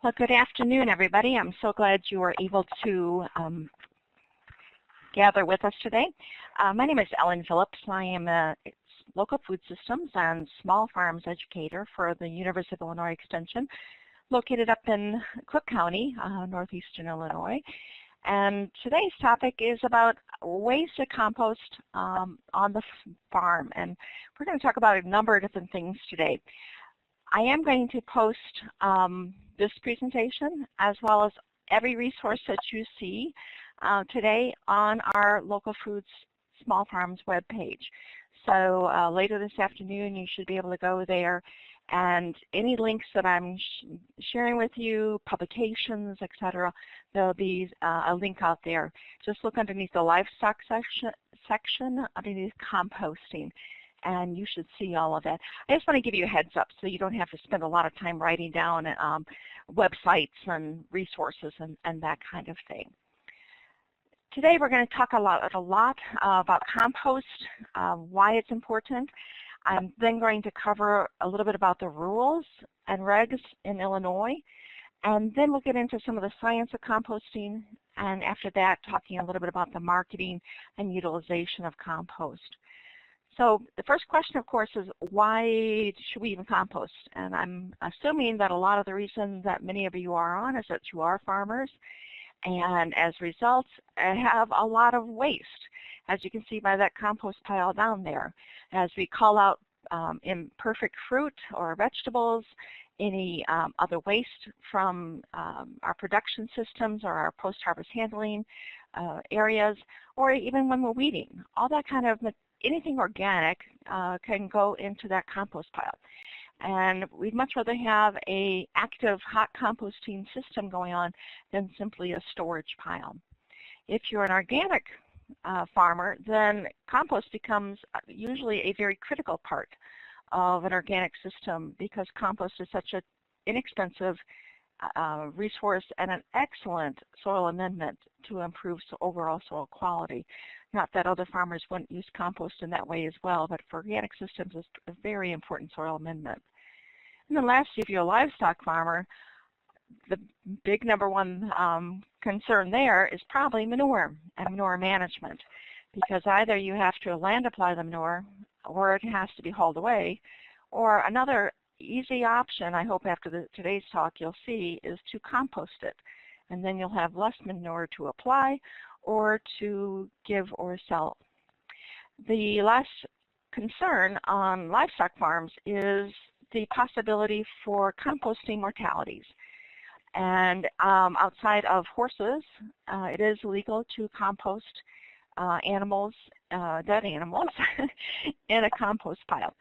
Well, good afternoon, everybody. I'm so glad you were able to gather with us today. My name is Ellen Phillips. I am a local food systems and small farms educator for the University of Illinois Extension, located up in Cook County, northeastern Illinois. And today's topic is about ways to compost on the farm. And we're going to talk about a number of different things today. I am going to post this presentation as well as every resource that you see today on our Local Foods Small Farms webpage. So later this afternoon you should be able to go there, and any links that I'm sharing with you, publications, etc., there'll be a link out there. Just look underneath the livestock section underneath composting, and you should see all of that. I just want to give you a heads up so you don't have to spend a lot of time writing down websites and resources and that kind of thing. Today we're going to talk a lot about compost, why it's important. I'm then going to cover a little bit about the rules and regs in Illinois, and then we'll get into some of the science of composting, and after that talking a little bit about the marketing and utilization of compost. So the first question, of course, is why should we even compost? And I'm assuming that a lot of the reason that many of you are on is that you are farmers, and as a result have a lot of waste, as you can see by that compost pile down there. As we call out imperfect fruit or vegetables, any other waste from our production systems or our post-harvest handling areas, or even when we're weeding, all that kind of anything organic can go into that compost pile. And we'd much rather have an active hot composting system going on than simply a storage pile. If you're an organic farmer, then compost becomes usually a very critical part of an organic system, because compost is such an inexpensive resource and an excellent soil amendment to improve overall soil quality. Not that other farmers wouldn't use compost in that way as well, but for organic systems it's a very important soil amendment. And then lastly, if you're a livestock farmer, the big number one concern there is probably manure and manure management, because either you have to land apply the manure or it has to be hauled away, or another easy option, I hope after today's talk you'll see, is to compost it, and then you'll have less manure to apply or to give or sell. The last concern on livestock farms is the possibility for composting mortalities. And outside of horses, it is legal to compost animals, dead animals, in a compost pile.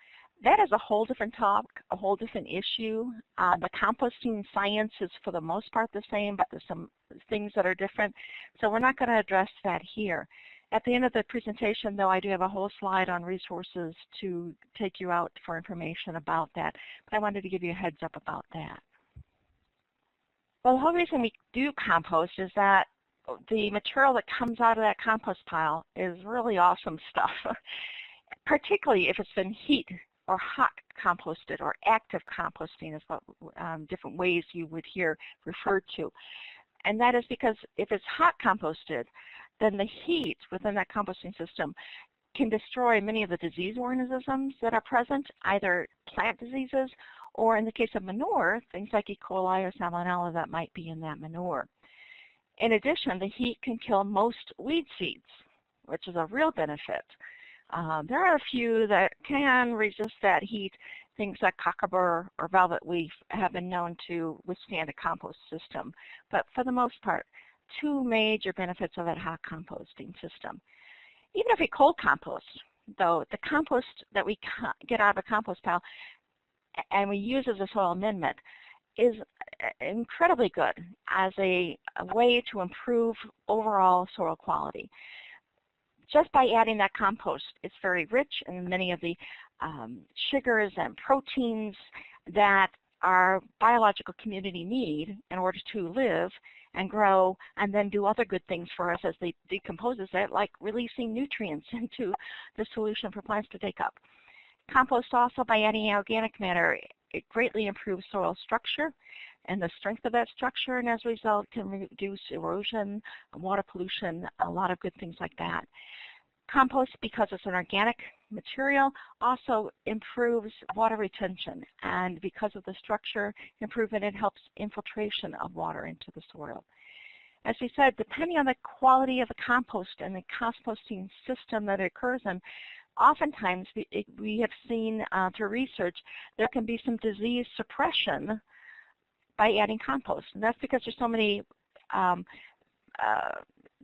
That is a whole different topic, a whole different issue. The composting science is for the most part the same, but there's some things that are different. So we're not going to address that here. At the end of the presentation, though, I do have a whole slide on resources to take you out for information about that. But I wanted to give you a heads up about that. Well, the whole reason we do compost is that the material that comes out of that compost pile is really awesome stuff, particularly if it's been heat or hot composted, or active composting is what different ways you would hear referred to. And that is because if it's hot composted, then the heat within that composting system can destroy many of the disease organisms that are present, either plant diseases or, in the case of manure, things like E. coli or salmonella that might be in that manure. In addition, the heat can kill most weed seeds, which is a real benefit. There are a few that can resist that heat. Things like cockabur or velvet leaf have been known to withstand a compost system. But for the most part, two major benefits of that hot composting system. Even if we cold compost, though, the compost that we get out of a compost pile and we use as a soil amendment is incredibly good as a way to improve overall soil quality. Just by adding that compost, it's very rich in many of the sugars and proteins that our biological community need in order to live and grow and then do other good things for us as they decomposes it, like releasing nutrients into the solution for plants to take up. Compost also, by adding organic matter, it greatly improves soil structure and the strength of that structure, and as a result can reduce erosion, water pollution, a lot of good things like that. Compost, because it's an organic material, also improves water retention, and because of the structure improvement, it helps infiltration of water into the soil. As we said, depending on the quality of the compost and the composting system that it occurs in, oftentimes we have seen through research there can be some disease suppression by adding compost, and that's because there's so many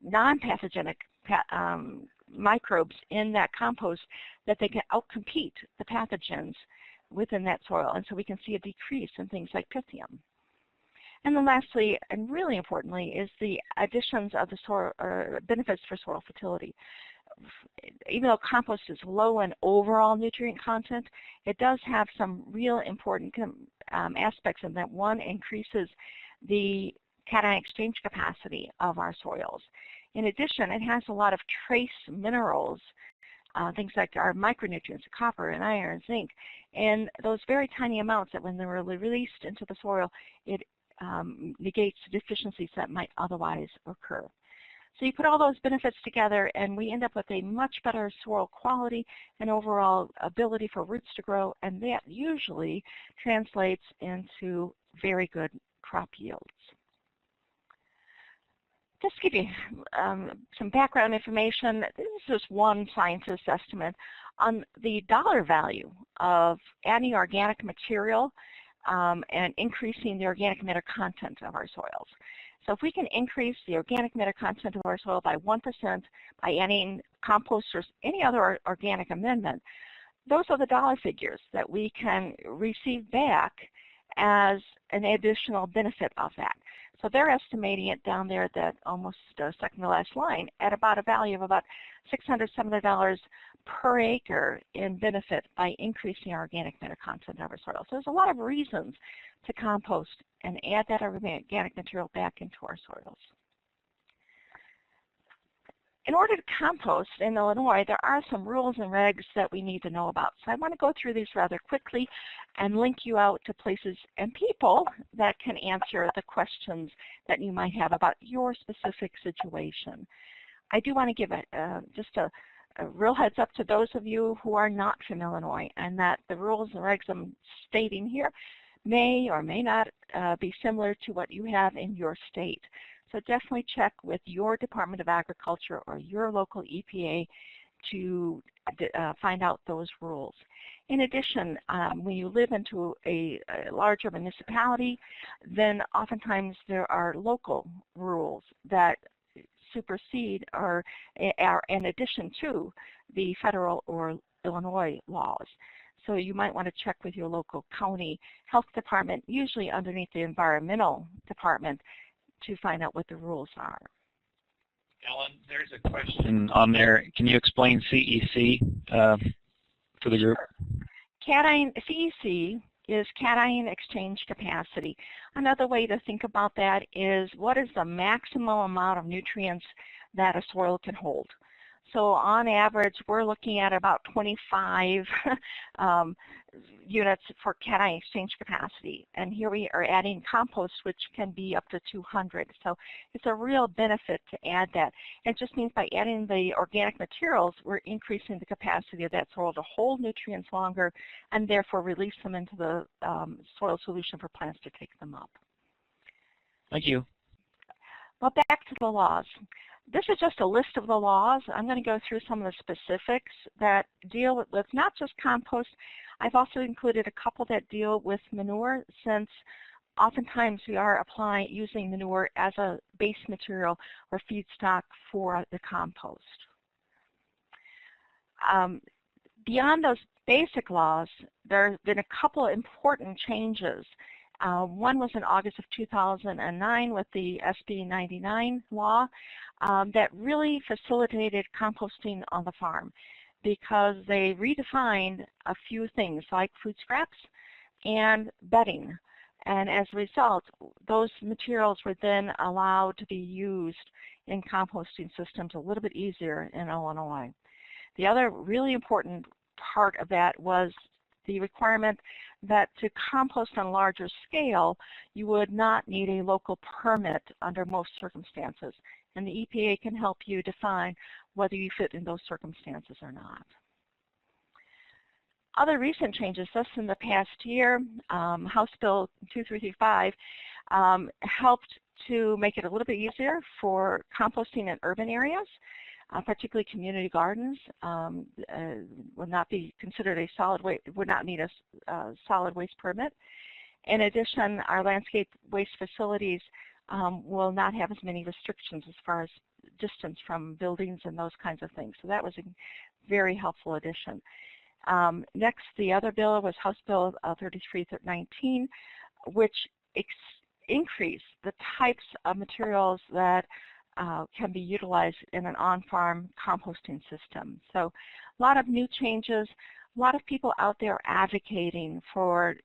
non-pathogenic microbes in that compost that they can outcompete the pathogens within that soil, and so we can see a decrease in things like pythium. And then lastly, and really importantly, is the additions of the soil, benefits for soil fertility. Even though compost is low in overall nutrient content, it does have some real important aspects in that. One, increases the cation exchange capacity of our soils. In addition, it has a lot of trace minerals, things like our micronutrients, copper and iron, zinc, and those very tiny amounts that when they were released into the soil, it negates deficiencies that might otherwise occur. So you put all those benefits together and we end up with a much better soil quality and overall ability for roots to grow, and that usually translates into very good crop yields. Just to give you some background information, this is just one scientist's estimate on the dollar value of adding organic material and increasing the organic matter content of our soils. So if we can increase the organic matter content of our soil by 1% by adding compost or any other organic amendment, those are the dollar figures that we can receive back as an additional benefit of that. So they're estimating it down there at that almost second to last line at about a value of about $600, $700 per acre in benefit by increasing our organic matter content of our soil. So there's a lot of reasons to compost and add that organic material back into our soils. In order to compost in Illinois, there are some rules and regs that we need to know about. So I want to go through these rather quickly and link you out to places and people that can answer the questions that you might have about your specific situation. I do want to give just a real heads up to those of you who are not from Illinois, and that the rules and regs I'm stating here may or may not be similar to what you have in your state. So definitely check with your Department of Agriculture or your local EPA to find out those rules. In addition, when you live into a larger municipality, then oftentimes there are local rules that supersede or are in addition to the federal or Illinois laws. So you might want to check with your local county health department, usually underneath the environmental department, to find out what the rules are. Ellen, there's a question on there. Can you explain CEC for the group? CEC is cation exchange capacity. Another way to think about that is what is the maximum amount of nutrients that a soil can hold. So on average, we're looking at about 25 units for cation exchange capacity. And here we are adding compost, which can be up to 200. So it's a real benefit to add that. It just means by adding the organic materials, we're increasing the capacity of that soil to hold nutrients longer and therefore release them into the soil solution for plants to take them up. Thank you. Well, back to the laws. This is just a list of the laws. I'm going to go through some of the specifics that deal with not just compost. I've also included a couple that deal with manure, since oftentimes we are using manure as a base material or feedstock for the compost. Beyond those basic laws, there have been a couple important changes. One was in August of 2009 with the SB 99 law that really facilitated composting on the farm, because they redefined a few things like food scraps and bedding. And as a result, those materials were then allowed to be used in composting systems a little bit easier in Illinois. The other really important part of that was the requirement that to compost on a larger scale, you would not need a local permit under most circumstances. And the EPA can help you define whether you fit in those circumstances or not. Other recent changes just in the past year, House Bill 2335 helped to make it a little bit easier for composting in urban areas, particularly community gardens. Would not be considered a solid waste, would not need a solid waste permit. In addition, our landscape waste facilities will not have as many restrictions as far as distance from buildings and those kinds of things. So that was a very helpful addition. Next, the other bill was House Bill 3319, which increased the types of materials that can be utilized in an on-farm composting system. So a lot of new changes, a lot of people out there advocating for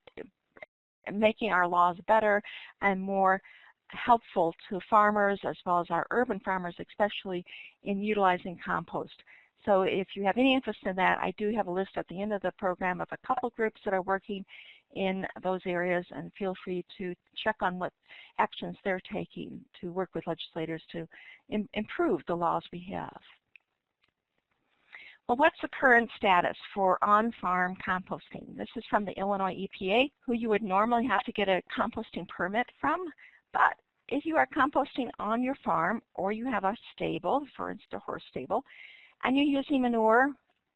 making our laws better and more helpful to farmers as well as our urban farmers, especially in utilizing compost. So if you have any interest in that, I do have a list at the end of the program of a couple groups that are working in those areas, and feel free to check on what actions they're taking to work with legislators to improve the laws we have. Well, what's the current status for on-farm composting? This is from the Illinois EPA, who you would normally have to get a composting permit from, but if you are composting on your farm or you have a stable, for instance a horse stable, and you're using manure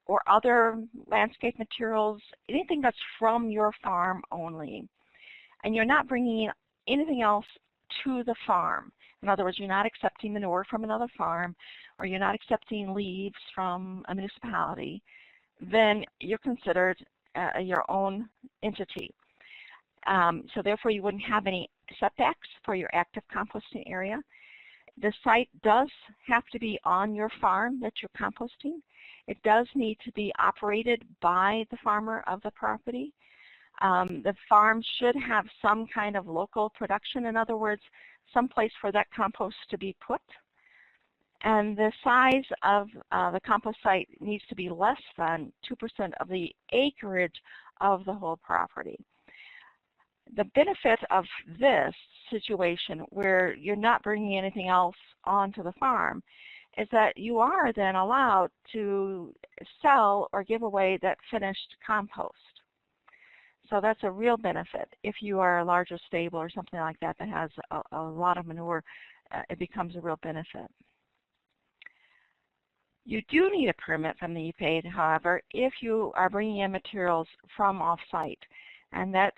or other landscape materials, anything that's from your farm only, and you're not bringing anything else to the farm. In other words, you're not accepting manure from another farm, or you're not accepting leaves from a municipality, then you're considered your own entity. So therefore, you wouldn't have any setbacks for your active composting area. The site does have to be on your farm that you're composting. It does need to be operated by the farmer of the property. The farm should have some kind of local production, in other words, some place for that compost to be put. And the size of the compost site needs to be less than 2% of the acreage of the whole property. The benefit of this situation, where you're not bringing anything else onto the farm, is that you are then allowed to sell or give away that finished compost. So that's a real benefit. If you are a larger stable or something like that that has a lot of manure, it becomes a real benefit. You do need a permit from the EPA, however, if you are bringing in materials from off-site, and that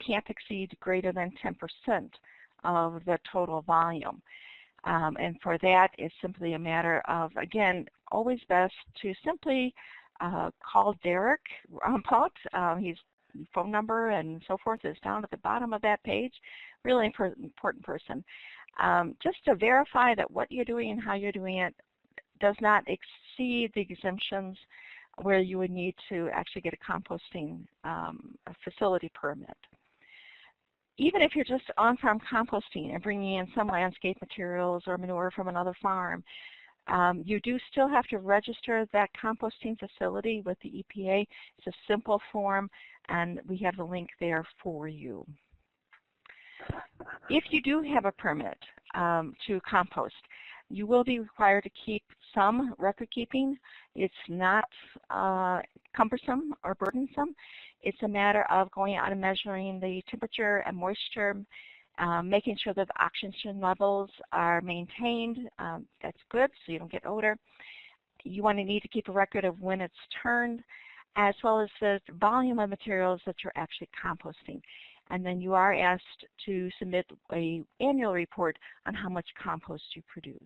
can't exceed greater than 10% of the total volume. And for that, it's simply a matter of, again, always best to simply call Derek Rampot. His phone number and so forth is down at the bottom of that page. Really important person. Just to verify that what you're doing and how you're doing it does not exceed the exemptions where you would need to actually get a composting facility permit. Even if you're just on-farm composting and bringing in some landscape materials or manure from another farm, you do still have to register that composting facility with the EPA. It's a simple form, and we have the link there for you. If you do have a permit to compost, you will be required to keep some record keeping. It's not cumbersome or burdensome. It's a matter of going out and measuring the temperature and moisture, making sure that the oxygen levels are maintained. That's good, so you don't get odor. You want to need to keep a record of when it's turned, as well as the volume of materials that you're actually composting. And then you are asked to submit an annual report on how much compost you produced.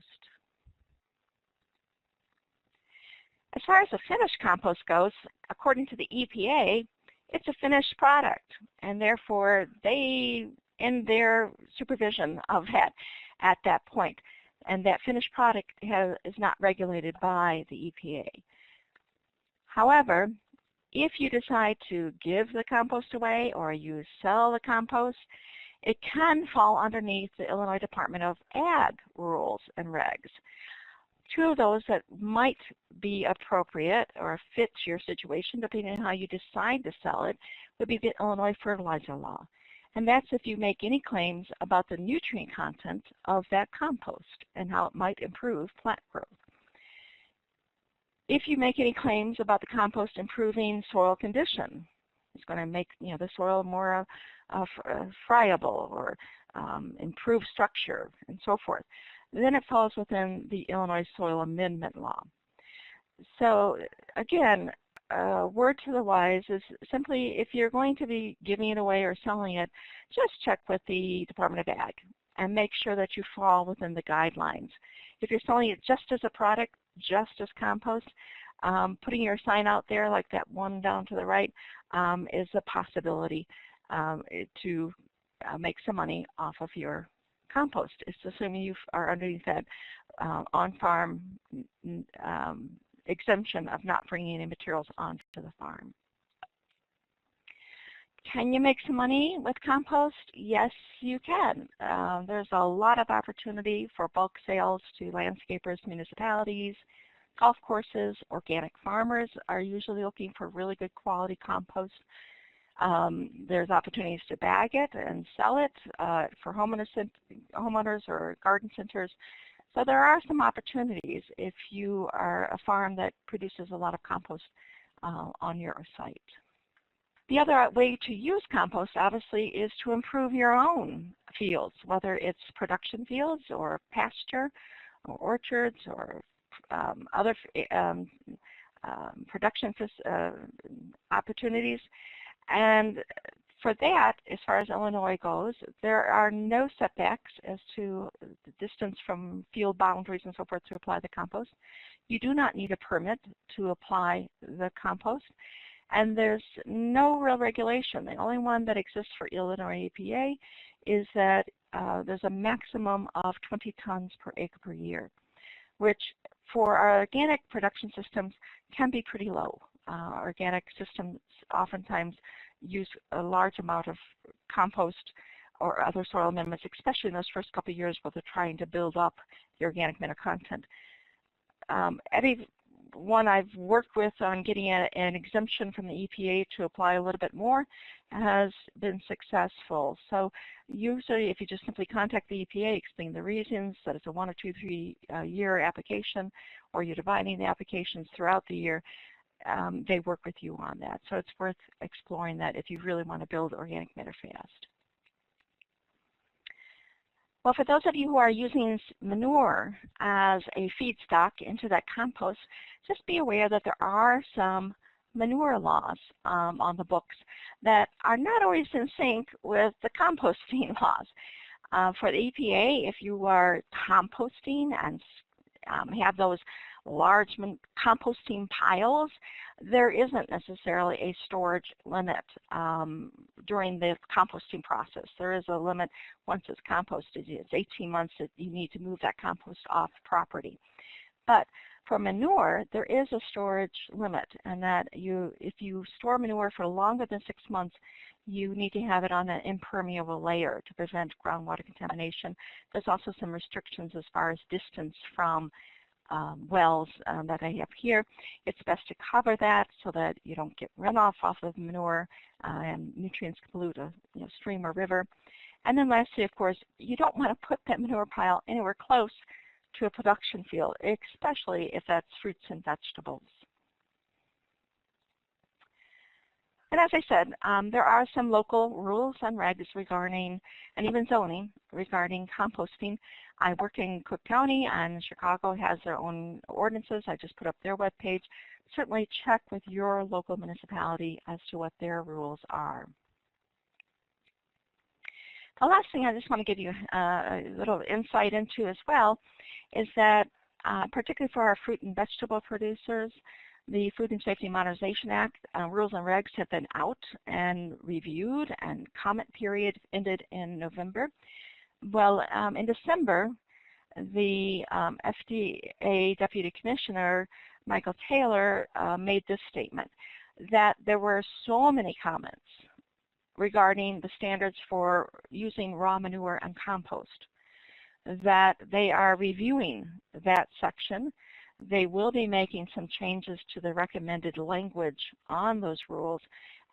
As far as the finished compost goes, according to the EPA, it's a finished product, and therefore they end their supervision of that at that point. And that finished product is not regulated by the EPA. However, if you decide to give the compost away or you sell the compost, it can fall underneath the Illinois Department of Ag rules and regs. Two of those that might be appropriate or fit your situation, depending on how you decide to sell it, would be the Illinois fertilizer law. And that's if you make any claims about the nutrient content of that compost and how it might improve plant growth. If you make any claims about the compost improving soil condition, it's going to make the soil more friable or improve structure and so forth, then it falls within the Illinois Soil Amendment Law. So again, word to the wise is simply if you're going to be giving it away or selling it, just check with the Department of Ag and make sure that you fall within the guidelines. If you're selling it just as a product, just as compost, putting your sign out there like that one down to the right is a possibility to make some money off of your compost. It's assuming you are underneath that on-farm exemption of not bringing any materials onto the farm. Can you make some money with compost? Yes, you can. There's a lot of opportunity for bulk sales to landscapers, municipalities, golf courses. Organic farmers are usually looking for really good quality compost. There's opportunities to bag it and sell it for homeowners or garden centers. So there are some opportunities if you are a farm that produces a lot of compost on your site. The other way to use compost, obviously, is to improve your own fields, whether it's production fields or pasture or orchards or other production opportunities. And for that, as far as Illinois goes, there are no setbacks as to the distance from field boundaries and so forth to apply the compost. You do not need a permit to apply the compost. And there's no real regulation. The only one that exists for Illinois EPA is that there's a maximum of 20 tons per acre per year, which for our organic production systems can be pretty low. Organic systems oftentimes use a large amount of compost or other soil amendments, especially in those first couple of years where they're trying to build up the organic matter content. Anyone I've worked with on getting an exemption from the EPA to apply a little bit more has been successful. So usually if you just simply contact the EPA, explain the reasons, that it's a 1 or 2, 3 year application, or you're dividing the applications throughout the year, they work with you on that. So it's worth exploring that if you really want to build organic matter fast. Well, for those of you who are using manure as a feedstock into that compost, just be aware that there are some manure laws on the books that are not always in sync with the composting laws. For the EPA, if you are composting and have those large composting piles, there isn't necessarily a storage limit during the composting process. There is a limit once it's composted. It's 18 months that you need to move that compost off property. But for manure, there is a storage limit, and that if you store manure for longer than 6 months, you need to have it on an impermeable layer to prevent groundwater contamination. There's also some restrictions as far as distance from wells that I have here. It's best to cover that so that you don't get runoff off of manure and nutrients can pollute a stream or river. And then lastly, of course, you don't want to put that manure pile anywhere close to a production field, especially if that's fruits and vegetables. And as I said, there are some local rules and regs regarding, and even zoning regarding composting. I work in Cook County, and Chicago has their own ordinances. I just put up their webpage. Certainly check with your local municipality as to what their rules are. The last thing I just want to give you a little insight into as well is that, particularly for our fruit and vegetable producers, the Food and Safety Modernization Act rules and regs have been out and reviewed, and comment period ended in November. Well, in December, the FDA Deputy Commissioner Michael Taylor made this statement, that there were so many comments regarding the standards for using raw manure and compost that they are reviewing that section. They will be making some changes to the recommended language on those rules.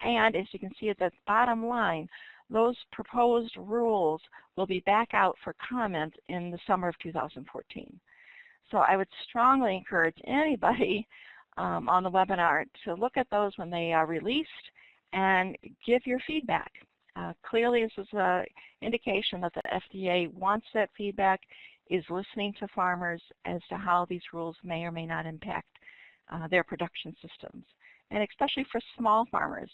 And as you can see at the bottom line, those proposed rules will be back out for comment in the summer of 2014. So I would strongly encourage anybody on the webinar to look at those when they are released and give your feedback. Clearly, this is an indication that the FDA wants that feedback, is listening to farmers as to how these rules may or may not impact their production systems. And especially for small farmers,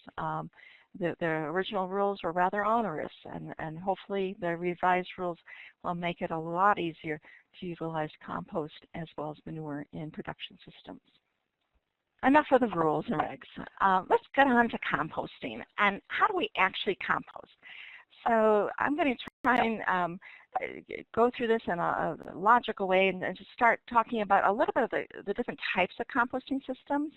the original rules were rather onerous, and hopefully the revised rules will make it a lot easier to utilize compost as well as manure in production systems. Enough of the rules and regs. Let's get on to composting. And how do we actually compost? So I'm going to try and go through this in a logical way and just start talking about a little bit of the different types of composting systems.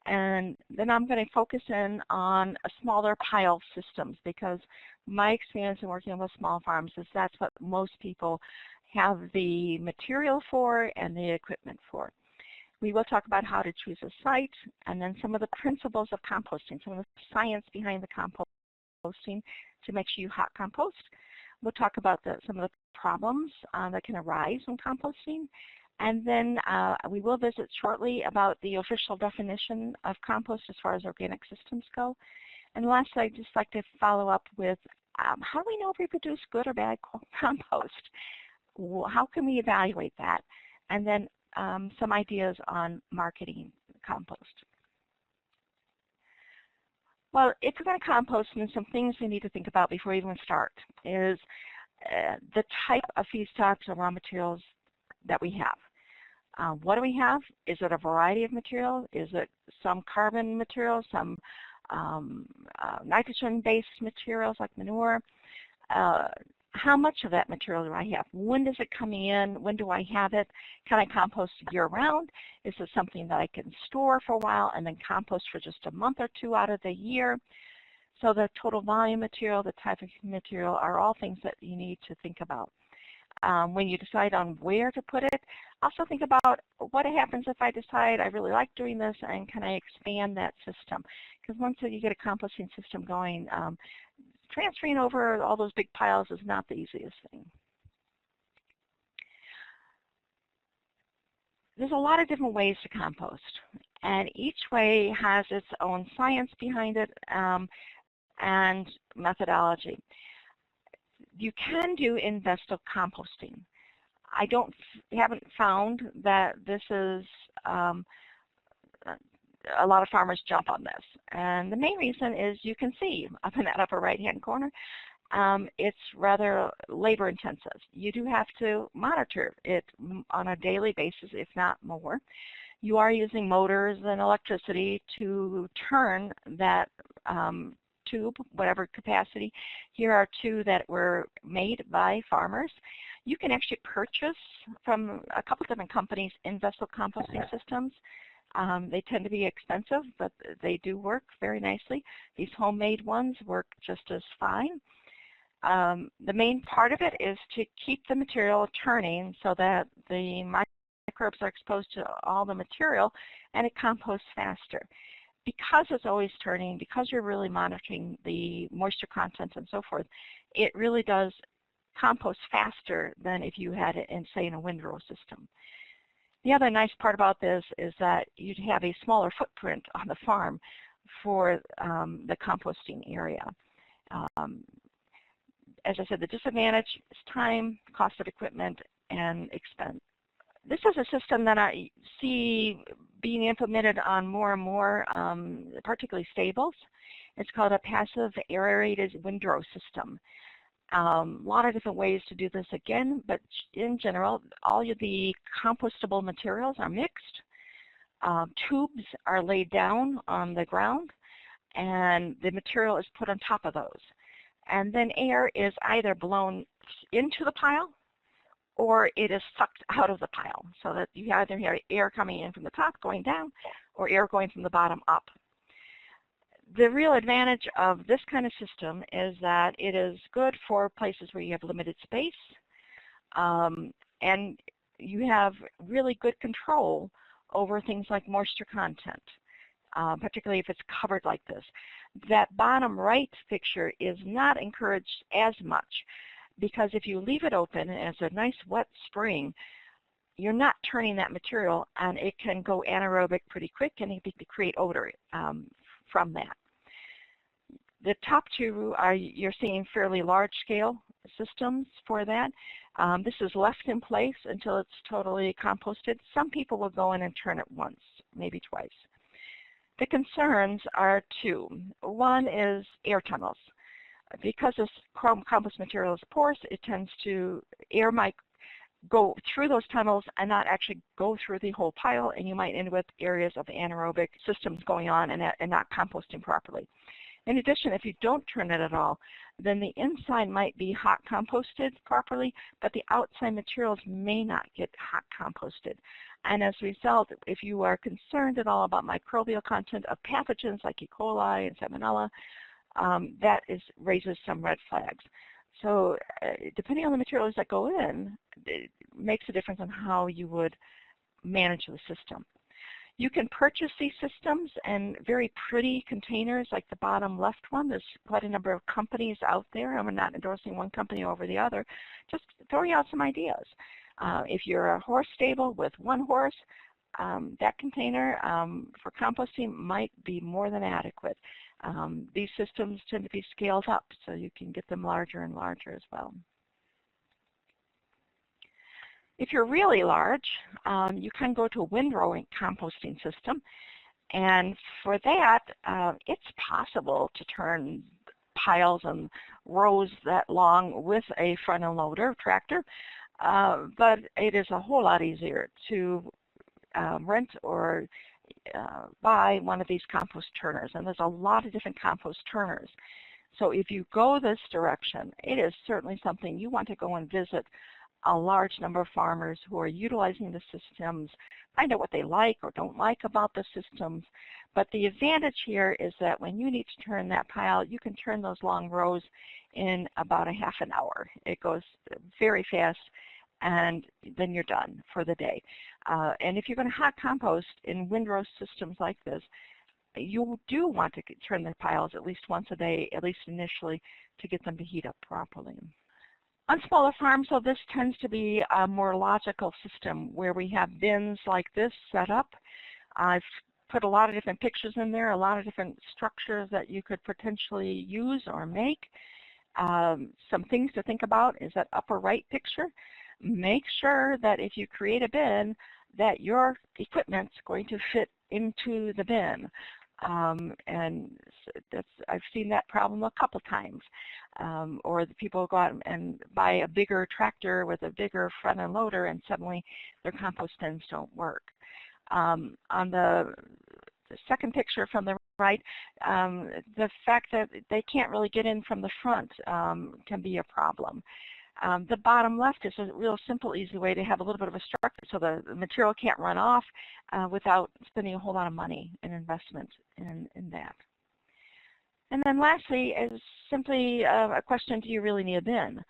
And then I'm going to focus in on smaller pile systems, because my experience in working with small farms is that's what most people have the material for and the equipment for. We will talk about how to choose a site, and then some of the principles of composting, some of the science behind the composting to make sure you hot compost. We'll talk about some of the problems that can arise when composting. And then we will visit shortly about the official definition of compost as far as organic systems go. And lastly, I'd just like to follow up with how do we know if we produce good or bad compost? How can we evaluate that? And then some ideas on marketing compost. Well, if we're going to compost, then some things we need to think about before we even start is the type of feedstocks or raw materials that we have. What do we have? Is it a variety of material? Is it some carbon material, some nitrogen-based materials like manure? How much of that material do I have? When does it come in? When do I have it? Can I compost year-round? Is it something that I can store for a while and then compost for just a month or two out of the year? So the total volume material, the type of material are all things that you need to think about. When you decide on where to put it, also think about what happens if I decide I really like doing this and can I expand that system? Because once you get a composting system going, transferring over all those big piles is not the easiest thing. There's a lot of different ways to compost, and each way has its own science behind it and methodology. You can do investive composting. I haven't found that this is a lot of farmers jump on this, and the main reason is you can see up in that upper right-hand corner, it's rather labor intensive. You do have to monitor it on a daily basis, if not more. You are using motors and electricity to turn that tube, whatever capacity. Here are two that were made by farmers. You can actually purchase from a couple different companies investive composting systems. They tend to be expensive, but they do work very nicely. These homemade ones work just as fine. The main part of it is to keep the material turning so that the microbes are exposed to all the material and it composts faster. Because it's always turning, because you're really monitoring the moisture content and so forth, it really does compost faster than if you had it in, say, in a windrow system. The other nice part about this is that you'd have a smaller footprint on the farm for the composting area. As I said, the disadvantage is time, cost of equipment, and expense. This is a system that I see being implemented on more and more, particularly stables. It's called a passive aerated windrow system. A lot of different ways to do this again, but in general, all of the compostable materials are mixed. Tubes are laid down on the ground, and the material is put on top of those. And then air is either blown into the pile or it is sucked out of the pile, so that you either have air coming in from the top going down or air going from the bottom up. The real advantage of this kind of system is that it is good for places where you have limited space. and you have really good control over things like moisture content, particularly if it's covered like this. That bottom right picture is not encouraged as much, because if you leave it open and it's a nice wet spring, you're not turning that material, and it can go anaerobic pretty quick, and it can create odor from that. The top two are, you're seeing fairly large-scale systems for that. This is left in place until it's totally composted. Some people will go in and turn it once, maybe twice. The concerns are two. One is air tunnels. Because this compost material is porous, it tends to, air might go through those tunnels and not actually go through the whole pile, and you might end with areas of anaerobic systems going on and not composting properly. In addition, if you don't turn it at all, then the inside might be hot composted properly, but the outside materials may not get hot composted. And as a result, if you are concerned at all about microbial content of pathogens like E. coli and Salmonella, that raises some red flags. So depending on the materials that go in, it makes a difference on how you would manage the system. You can purchase these systems in very pretty containers like the bottom left one. There's quite a number of companies out there, and we're not endorsing one company over the other. Just throwing out some ideas. If you're a horse stable with one horse, that container for composting might be more than adequate. These systems tend to be scaled up, so you can get them larger and larger as well. If you're really large, you can go to a windrow composting system, and for that, it's possible to turn piles and rows that long with a front-end loader tractor, but it is a whole lot easier to rent or buy one of these compost turners, and there's a lot of different compost turners. So if you go this direction, it is certainly something you want to go and visit a large number of farmers who are utilizing the systems, find out what they like or don't like about the systems. But the advantage here is that when you need to turn that pile, you can turn those long rows in about a half an hour. It goes very fast, and then you're done for the day. And if you're going to hot compost in windrow systems like this, you do want to turn the piles at least once a day, at least initially, to get them to heat up properly. On smaller farms, so this tends to be a more logical system where we have bins like this set up. I've put a lot of different pictures in there, a lot of different structures that you could potentially use or make. Some things to think about is that upper right picture. Make sure that if you create a bin, that your equipment's going to fit into the bin. And I've seen that problem a couple times. Or the people go out and buy a bigger tractor with a bigger front-end loader, and suddenly their compost bins don't work. On the second picture from the right, the fact that they can't really get in from the front can be a problem. The bottom left is a real simple, easy way to have a little bit of a structure so the material can't run off without spending a whole lot of money and investment in that. And then lastly is simply a question, do you really need a bin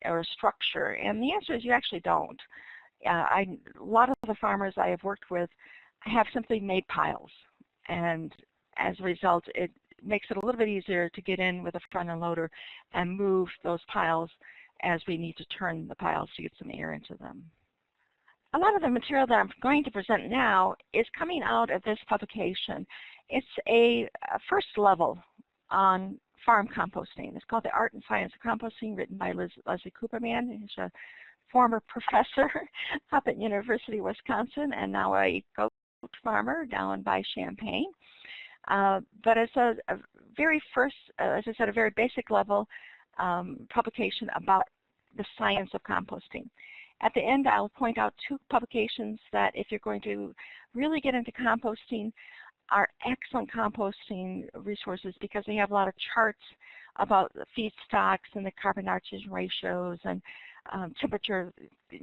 or a structure? And the answer is you actually don't. A lot of the farmers I have worked with have simply made piles, and as a result it makes it a little bit easier to get in with a front-end loader and move those piles as we need to turn the piles to get some air into them. A lot of the material that I'm going to present now is coming out of this publication. It's a first level on farm composting. It's called The Art and Science of Composting, written by Leslie Cooperman. He's a former professor up at University of Wisconsin and now a goat farmer down by Champaign. But it's a very first, as I said, a very basic level publication about the science of composting. At the end, I'll point out two publications that, if you're going to really get into composting, are excellent composting resources because they have a lot of charts about the feedstocks and the carbon-nitrogen ratios and temperature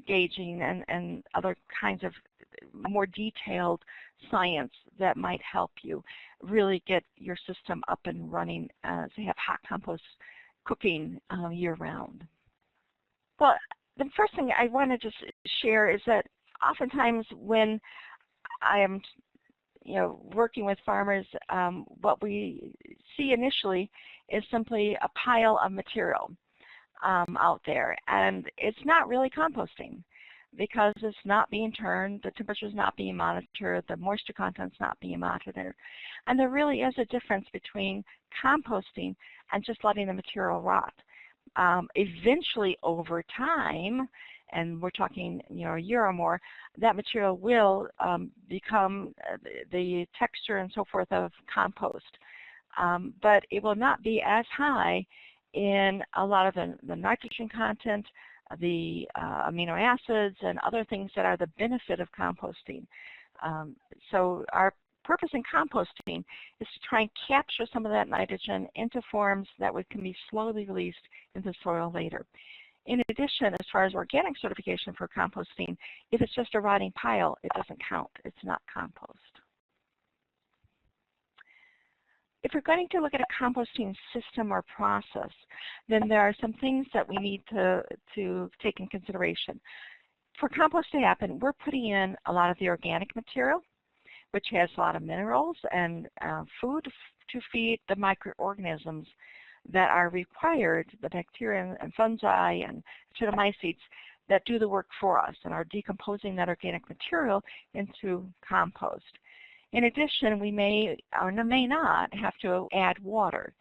gauging and other kinds of more detailed science that might help you really get your system up and running to have hot compost cooking year-round. Well, the first thing I want to just share is that oftentimes when I am working with farmers, what we see initially is simply a pile of material out there, and it's not really composting because it's not being turned, the temperature is not being monitored, the moisture content is not being monitored, and there really is a difference between composting and just letting the material rot. Eventually, over time, and we're talking a year or more, that material will become the texture and so forth of compost. But it will not be as high in a lot of the nitrogen content, the amino acids, and other things that are the benefit of composting. So our purpose in composting is to try and capture some of that nitrogen into forms that can be slowly released into the soil later. In addition, as far as organic certification for composting, if it's just a rotting pile, it doesn't count. It's not compost. If we're going to look at a composting system or process, then there are some things that we need to take in consideration. For compost to happen, we're putting in a lot of the organic material, which has a lot of minerals and food to feed the microorganisms that are required, the bacteria and fungi and actinomycetes that do the work for us and are decomposing that organic material into compost. In addition, we may or may not have to add water.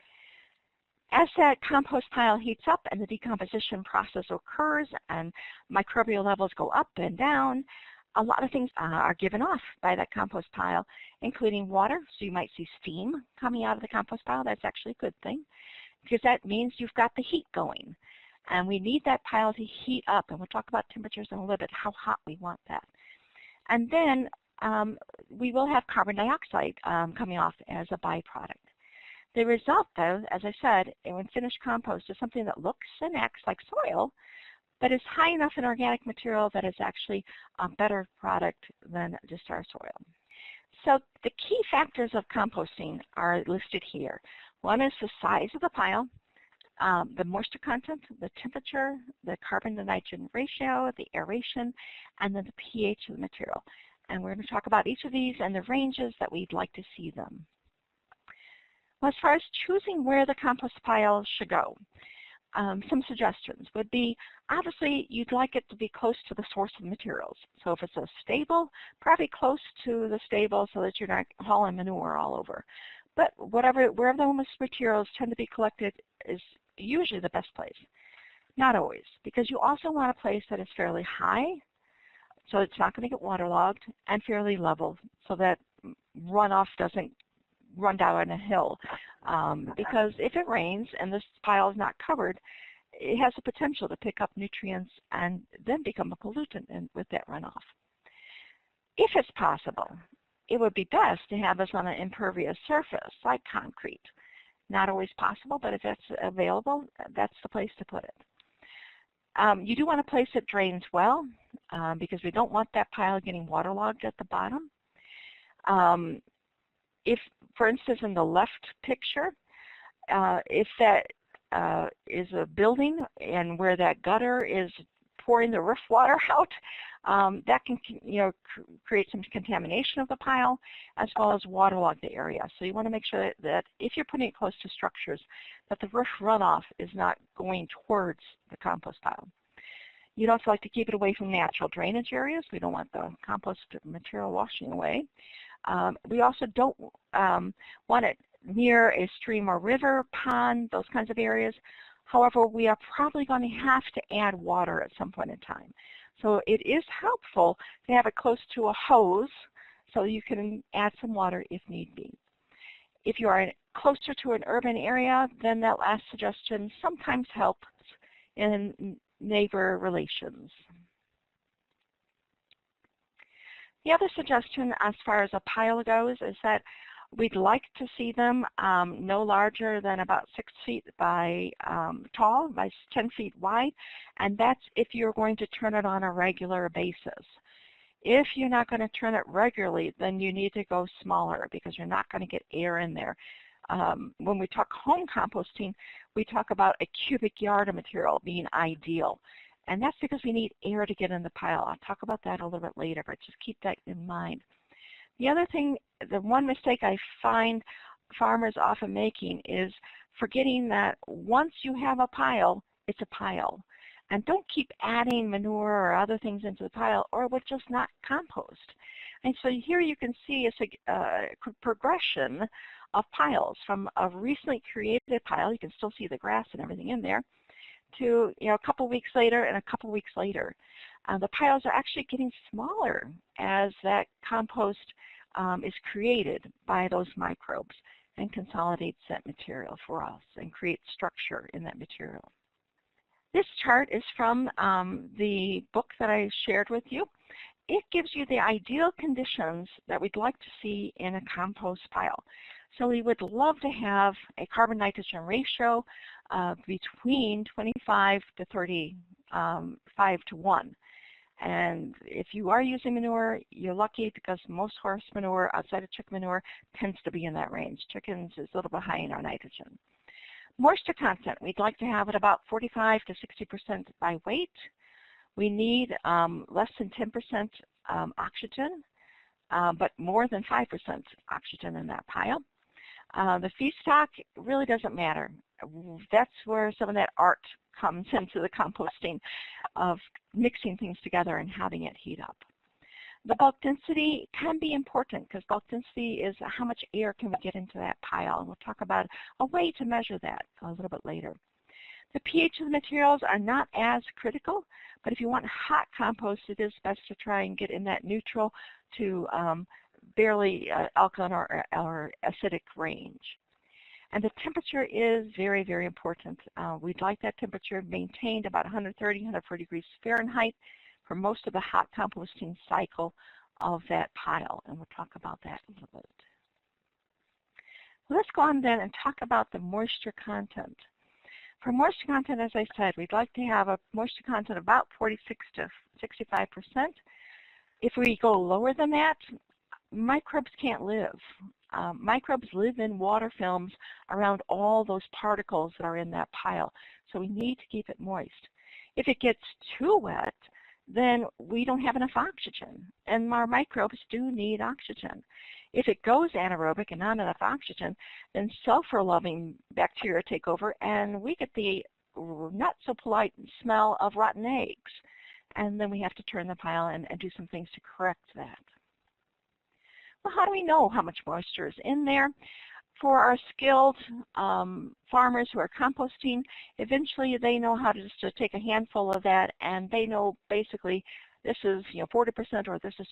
As that compost pile heats up and the decomposition process occurs and microbial levels go up and down, a lot of things are given off by that compost pile, including water. So you might see steam coming out of the compost pile. That's actually a good thing, because that means you've got the heat going. And we need that pile to heat up, and we'll talk about temperatures in a little bit, how hot we want that. And then we will have carbon dioxide coming off as a byproduct. The result, though, as I said, when finished compost is something that looks and acts like soil, but is high enough in organic material that is actually a better product than just our soil. So the key factors of composting are listed here. One is the size of the pile, the moisture content, the temperature, the carbon to nitrogen ratio, the aeration, and then the pH of the material. And we're going to talk about each of these and the ranges that we'd like to see them. Well, as far as choosing where the compost pile should go, some suggestions would be, obviously, you'd like it to be close to the source of materials. So if it's a stable, probably close to the stable so that you're not hauling manure all over. But wherever the humus materials tend to be collected is usually the best place. Not always, because you also want a place that is fairly high, so it's not going to get waterlogged, and fairly level, so that runoff doesn't run down a hill. Because if it rains and this pile is not covered, it has the potential to pick up nutrients and then become a pollutant with that runoff. If it's possible, it would be best to have this on an impervious surface, like concrete. Not always possible, but if that's available, that's the place to put it. You do want a place that drains well, because we don't want that pile getting waterlogged at the bottom. If, for instance, in the left picture, if that is a building and where that gutter is pouring the roof water out, that can create some contamination of the pile as well as waterlog the area. So you want to make sure that if you're putting it close to structures, that the roof runoff is not going towards the compost pile. You'd also like to keep it away from natural drainage areas. We don't want the compost material washing away. We also don't want it near a stream or river, pond, those kinds of areas. However, we are probably going to have to add water at some point in time. So it is helpful to have it close to a hose so you can add some water if need be. If you are closer to an urban area, then that last suggestion sometimes helps in neighbor relations. The other suggestion as far as a pile goes is that we'd like to see them no larger than about 6 feet by tall, by 10 feet wide, and that's if you're going to turn it on a regular basis. If you're not going to turn it regularly, then you need to go smaller because you're not going to get air in there. When we talk home composting, we talk about a cubic yard of material being ideal. And that's because we need air to get in the pile. I'll talk about that a little bit later, but just keep that in mind. The other thing, the one mistake I find farmers often making is forgetting that once you have a pile, it's a pile. And don't keep adding manure or other things into the pile, or it will just not compost. And so here you can see a progression of piles from a recently created pile, you can still see the grass and everything in there, to a couple weeks later and a couple weeks later. The piles are actually getting smaller as that compost is created by those microbes and consolidates that material for us and creates structure in that material. This chart is from the book that I shared with you. It gives you the ideal conditions that we'd like to see in a compost pile. So we would love to have a carbon-nitrogen ratio between 25 to 35 to 1. And if you are using manure, you're lucky because most horse manure outside of chicken manure tends to be in that range. Chickens is a little bit high in our nitrogen. Moisture content, we'd like to have it about 45 to 60% by weight. We need less than 10% oxygen, but more than 5% oxygen in that pile. The feedstock really doesn't matter. That's where some of that art comes into the composting of mixing things together and having it heat up. The bulk density can be important because bulk density is how much air can we get into that pile. And we'll talk about a way to measure that a little bit later. The pH of the materials are not as critical, but if you want hot compost, it is best to try and get in that neutral to barely alkaline or acidic range. And the temperature is very, very important. We'd like that temperature maintained about 130, 140 degrees Fahrenheit for most of the hot composting cycle of that pile, and we'll talk about that a little bit. Let's go on then and talk about the moisture content. For moisture content, as I said, we'd like to have a moisture content of about 46 to 65%. If we go lower than that, microbes can't live. Microbes live in water films around all those particles that are in that pile, so we need to keep it moist. If it gets too wet, then we don't have enough oxygen, and our microbes do need oxygen. If it goes anaerobic and not enough oxygen, then sulfur-loving bacteria take over, and we get the not so polite smell of rotten eggs. And then we have to turn the pile and do some things to correct that. Well, how do we know how much moisture is in there? For our skilled farmers who are composting, eventually they know how to just take a handful of that, and they know basically this is 40% or this is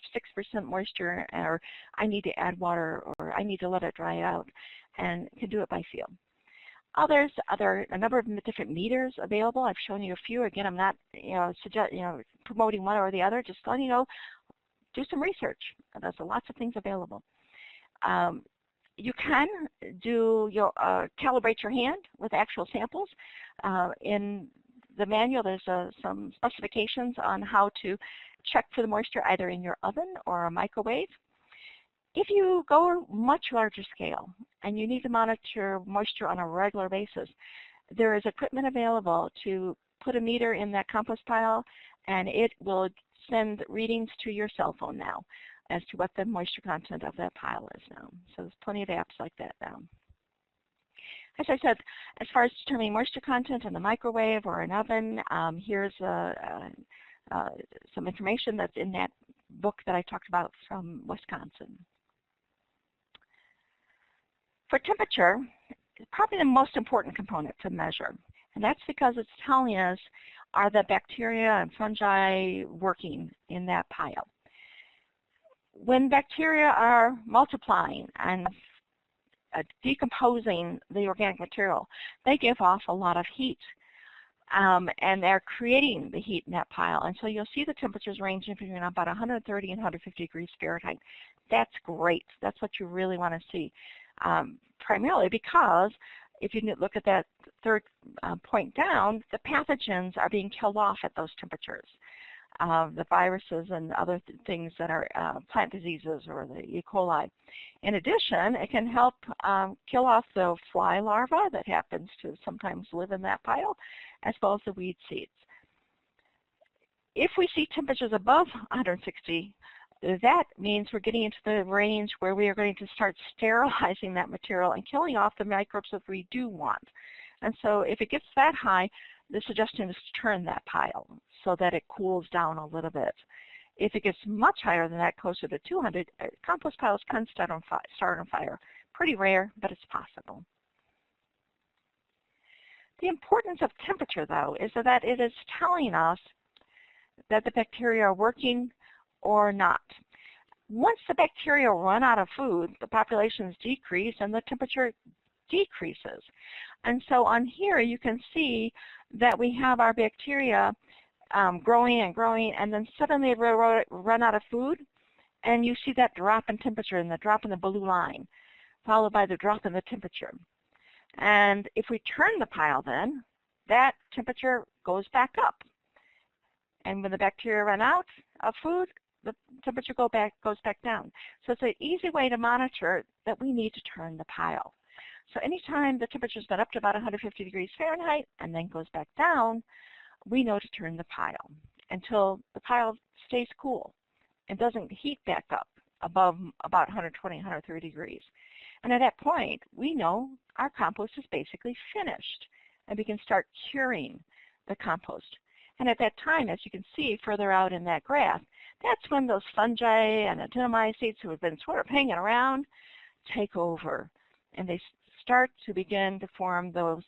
6% moisture, or I need to add water, or I need to let it dry out, and can do it by feel. Others, a number of different meters available. I've shown you a few. Again, I'm not promoting one or the other. Just letting you know, do some research. There's lots of things available. You can calibrate your hand with actual samples. In the manual, there's some specifications on how to check for the moisture either in your oven or a microwave. If you go much larger scale and you need to monitor moisture on a regular basis, there is equipment available to put a meter in that compost pile, and it will send readings to your cell phone now as to what the moisture content of that pile is now. So there's plenty of apps like that now. As I said, as far as determining moisture content in the microwave or an oven, here's some information that's in that book that I talked about from Wisconsin. For temperature, it's probably the most important component to measure, and that's because it's telling us, are the bacteria and fungi working in that pile? When bacteria are multiplying and decomposing the organic material, they give off a lot of heat, and they're creating the heat in that pile. And so you'll see the temperatures ranging between about 130 and 150 degrees Fahrenheit. That's great. That's what you really want to see. Primarily because if you look at that third point down, the pathogens are being killed off at those temperatures. The viruses and other things that are plant diseases or the E. coli. In addition, it can help kill off the fly larva that happens to sometimes live in that pile, as well as the weed seeds. If we see temperatures above 160, that means we're getting into the range where we are going to start sterilizing that material and killing off the microbes that we do want. And so if it gets that high, the suggestion is to turn that pile so that it cools down a little bit. If it gets much higher than that, closer to 200, compost piles can start on fire. Pretty rare, but it's possible. The importance of temperature, though, is that it is telling us that the bacteria are working or not. Once the bacteria run out of food, the populations decrease and the temperature decreases. And so on here you can see that we have our bacteria growing and growing, and then suddenly they run out of food, and you see that drop in temperature and the drop in the blue line, followed by the drop in the temperature. And if we turn the pile then, that temperature goes back up. And when the bacteria run out of food, the temperature goes back down. So it's an easy way to monitor that we need to turn the pile. So anytime the temperature's been up to about 150 degrees Fahrenheit and then goes back down, we know to turn the pile until the pile stays cool and doesn't heat back up above about 120, 130 degrees. And at that point, we know our compost is basically finished, and we can start curing the compost. And at that time, as you can see further out in that graph, that's when those fungi and actinomycetes who have been sort of hanging around take over, and they start to begin to form those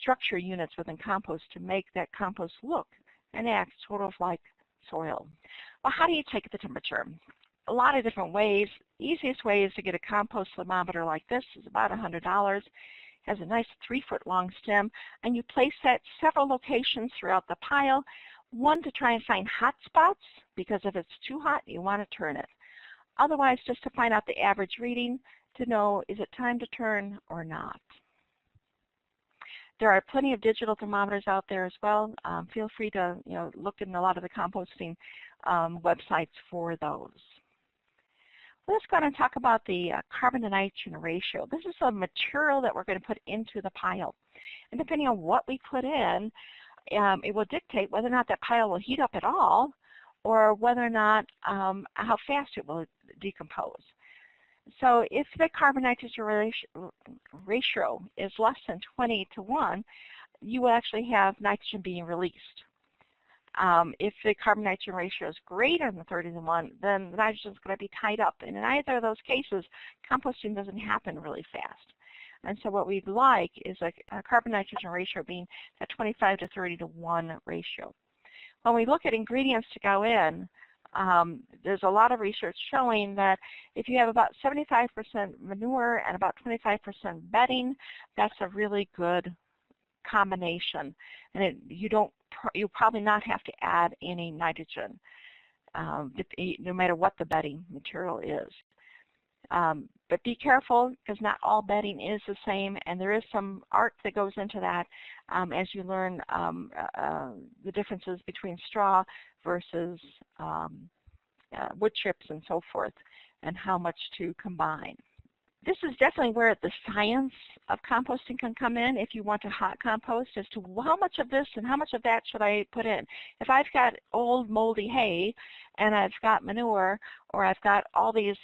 structure units within compost to make that compost look and act sort of like soil. Well, how do you take the temperature? A lot of different ways. Easiest way is to get a compost thermometer like this. It's about $100. Has a nice 3-foot long stem, and you place that several locations throughout the pile. One, to try and find hot spots, because if it's too hot, you want to turn it. Otherwise, just to find out the average reading to know, is it time to turn or not? There are plenty of digital thermometers out there as well. Feel free to look in a lot of the composting websites for those. Let's go on and talk about the carbon to nitrogen ratio. This is a material that we're going to put into the pile. And depending on what we put in, it will dictate whether or not that pile will heat up at all, or whether or not how fast it will decompose. So if the carbon-nitrogen ratio is less than 20 to 1, you will actually have nitrogen being released. If the carbon-nitrogen ratio is greater than 30 to 1, then the nitrogen is going to be tied up. And in either of those cases, composting doesn't happen really fast. And so what we'd like is a carbon-nitrogen ratio being a 25 to 30 to 1 ratio. When we look at ingredients to go in, there's a lot of research showing that if you have about 75% manure and about 25% bedding, that's a really good combination. And you probably not have to add any nitrogen, no matter what the bedding material is. But be careful, because not all bedding is the same, and there is some art that goes into that as you learn the differences between straw versus wood chips and so forth, and how much to combine. This is definitely where the science of composting can come in if you want to hot compost, as to how much of this and how much of that should I put in. If I've got old moldy hay and I've got manure, or I've got all these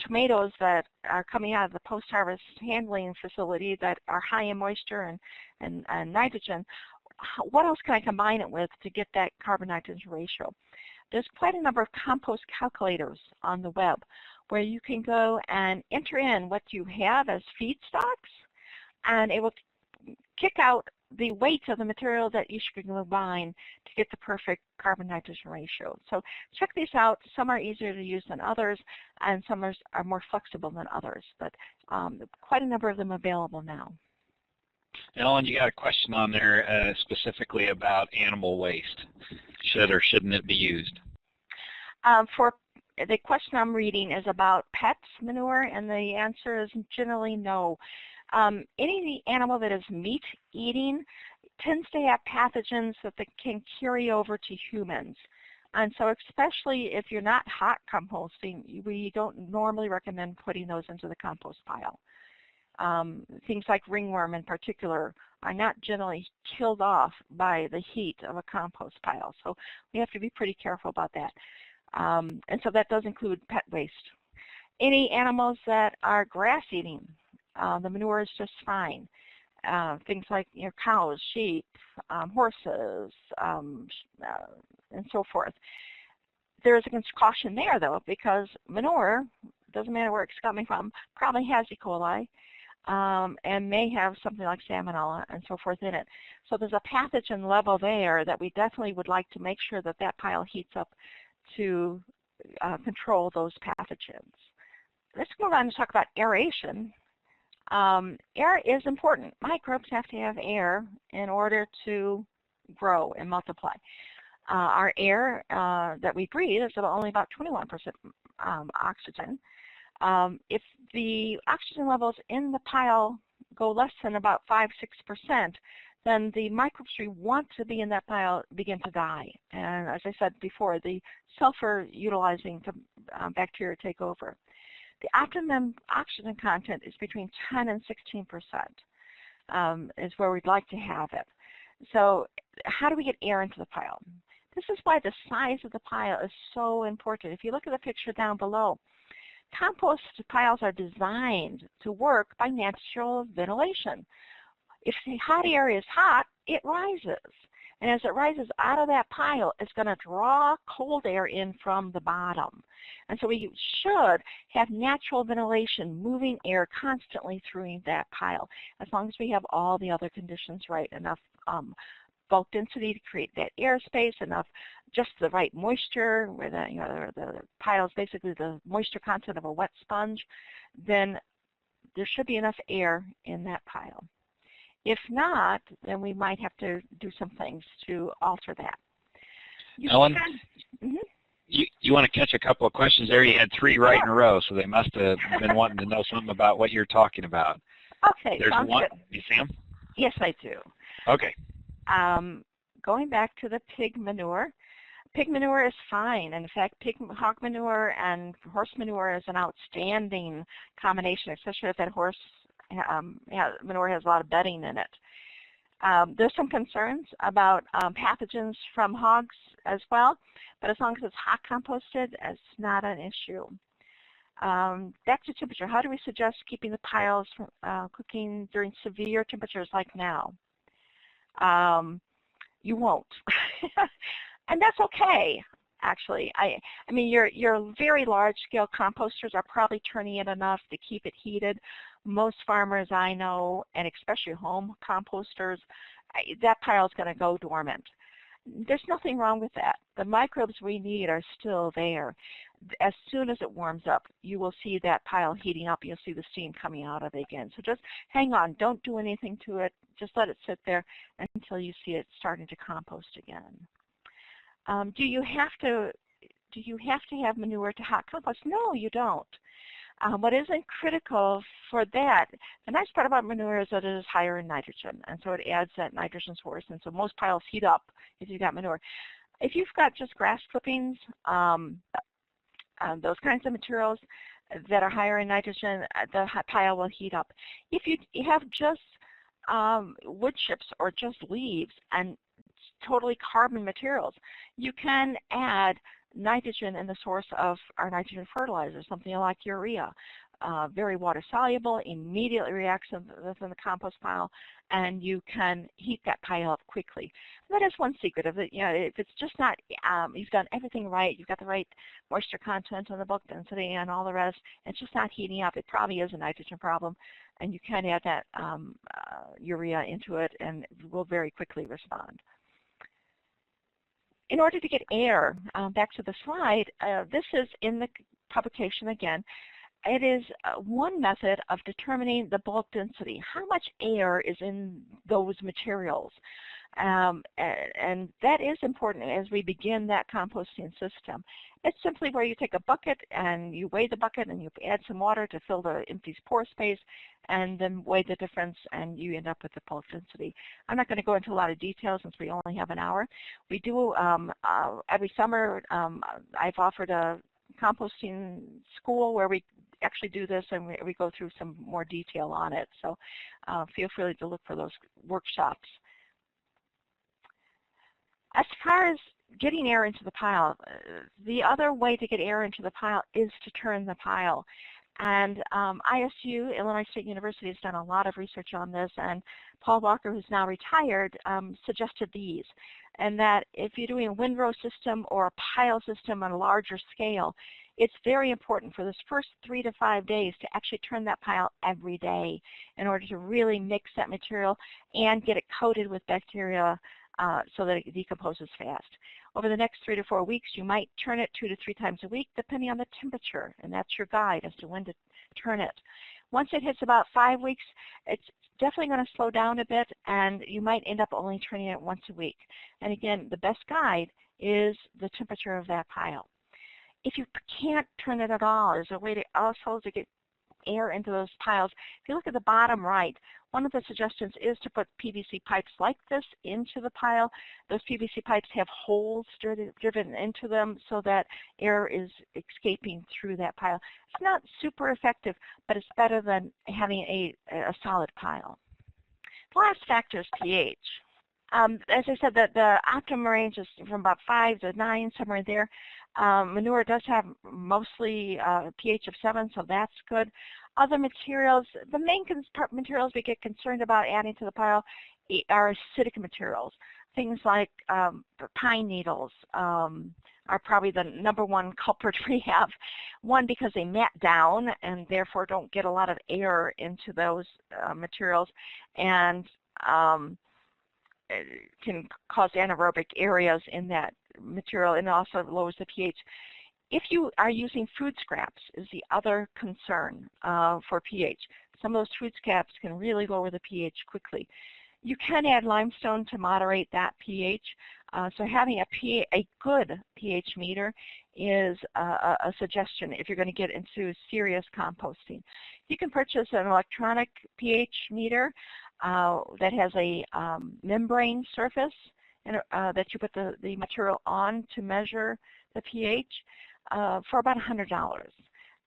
tomatoes that are coming out of the post-harvest handling facility that are high in moisture and nitrogen, what else can I combine it with to get that carbon-nitrogen ratio? There's quite a number of compost calculators on the web where you can go and enter in what you have as feedstocks, and it will kick out the weight of the material that you should combine to get the perfect carbon-nitrogen ratio. So check these out. Some are easier to use than others, and some are more flexible than others, but quite a number of them available now. Ellen, you got a question on there specifically about animal waste. Should or shouldn't it be used? For the question I'm reading is about pets manure, and the answer is generally no. Any animal that is meat eating tends to have pathogens that can carry over to humans. And so especially if you're not hot composting, we don't normally recommend putting those into the compost pile. Things like ringworm in particular are not generally killed off by the heat of a compost pile. So we have to be pretty careful about that. And so that does include pet waste. Any animals that are grass eating, the manure is just fine. Things like cows, sheep, horses, and so forth. There is a caution there, though, because manure, doesn't matter where it's coming from, probably has E. coli and may have something like salmonella and so forth in it. So there's a pathogen level there that we definitely would like to make sure that that pile heats up to control those pathogens. Let's move on to talk about aeration. Air is important. Microbes have to have air in order to grow and multiply. Our air that we breathe is only about 21% oxygen. If the oxygen levels in the pile go less than about 5–6%, then the microbes we want to be in that pile begin to die. And as I said before, the sulfur-utilizing bacteria take over. The optimum oxygen content is between 10 and 16%, is where we'd like to have it. So how do we get air into the pile? This is why the size of the pile is so important. If you look at the picture down below, compost piles are designed to work by natural ventilation. If the hot air is hot, it rises. And as it rises out of that pile, it's going to draw cold air in from the bottom. And so we should have natural ventilation, moving air constantly through that pile, as long as we have all the other conditions right, enough bulk density to create that airspace, enough just the right moisture, where the pile is basically the moisture content of a wet sponge, then there should be enough air in that pile. If not, then we might have to do some things to alter that. Ellen, you want to catch a couple of questions there? You had 3 right in a row, so they must have been wanting to know something about what you're talking about. Okay, there's one. Good. You see them? Yes, I do. Okay. Going back to the pig manure. Pig manure is fine. In fact, hog manure and horse manure is an outstanding combination, especially if that horse manure has a lot of bedding in it. There's some concerns about pathogens from hogs as well, but as long as it's hot composted, it's not an issue. Back to temperature. How do we suggest keeping the piles from cooking during severe temperatures like now? You won't. And that's okay, actually. I mean, your very large-scale composters are probably turning it enough to keep it heated. Most farmers I know, and especially home composters, that pile is going to go dormant. There's nothing wrong with that. The microbes we need are still there. As soon as it warms up, you will see that pile heating up. You'll see the steam coming out of it again. So just hang on. Don't do anything to it. Just let it sit there until you see it starting to compost again. Do you have to have manure to hot compost? No, you don't. What isn't critical for that, the nice part about manure is that it is higher in nitrogen, and so it adds that nitrogen source, and so most piles heat up if you've got manure. If you've got just grass clippings, those kinds of materials that are higher in nitrogen, the pile will heat up. If you have just wood chips or just leaves and totally carbon materials, you can add nitrogen in the source of our nitrogen fertilizer, something like urea. Very water soluble, immediately reacts within the compost pile, and you can heat that pile up quickly. And that is one secret of it. If it's just not, you've done everything right, you've got the right moisture content and the bulk density and all the rest, and it's just not heating up, it probably is a nitrogen problem, and you can add that urea into it, and it will very quickly respond. In order to get air, back to the slide, this is in the publication again. It is one method of determining the bulk density, how much air is in those materials. And that is important as we begin that composting system. It's simply where you take a bucket and you weigh the bucket and you add some water to fill the empty pore space and then weigh the difference and you end up with the bulk density. I'm not going to go into a lot of details since we only have an hour. We do, every summer, I've offered a composting school where we actually do this, and we go through some more detail on it. So feel free to look for those workshops. As far as getting air into the pile, the other way to get air into the pile is to turn the pile. And ISU, Illinois State University, has done a lot of research on this, and Paul Walker, who's now retired, suggested these. And that if you're doing a windrow system or a pile system on a larger scale, it's very important for this first 3 to 5 days to actually turn that pile every day in order to really mix that material and get it coated with bacteria so that it decomposes fast. Over the next 3 to 4 weeks, you might turn it 2 to 3 times a week, depending on the temperature, and that's your guide as to when to turn it. Once it hits about 5 weeks, it's definitely going to slow down a bit, and you might end up only turning it once a week. And again, the best guide is the temperature of that pile. If you can't turn it at all, there's a way to also to get air into those piles. If you look at the bottom right, one of the suggestions is to put PVC pipes like this into the pile. Those PVC pipes have holes driven into them so that air is escaping through that pile. It's not super effective, but it's better than having a solid pile. The last factor is pH. As I said, the optimum range is from about 5 to 9, somewhere there. Manure does have mostly pH of 7, so that's good. Other materials, the main materials we get concerned about adding to the pile are acidic materials. Things like pine needles are probably the #1 culprit we have. One, because they mat down and therefore don't get a lot of air into those materials, and it can cause anaerobic areas in that material, and also lowers the pH. If you are using food scraps is the other concern for pH. Some of those food scraps can really lower the pH quickly. You can add limestone to moderate that pH. So having a good pH meter is a suggestion if you're going to get into serious composting. You can purchase an electronic pH meter that has a membrane surface that you put the material on to measure the pH for about $100.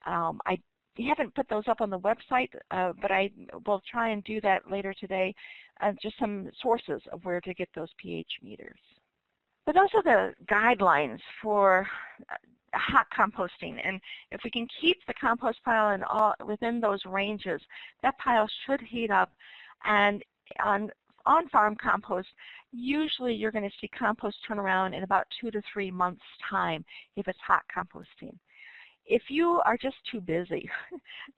I haven't put those up on the website, but I will try and do that later today. Just some sources of where to get those pH meters. But those are the guidelines for hot composting, and if we can keep the compost pile within those ranges, that pile should heat up. And on-farm compost, usually you're going to see compost turn around in about 2 to 3 months' time if it's hot composting. If you are just too busy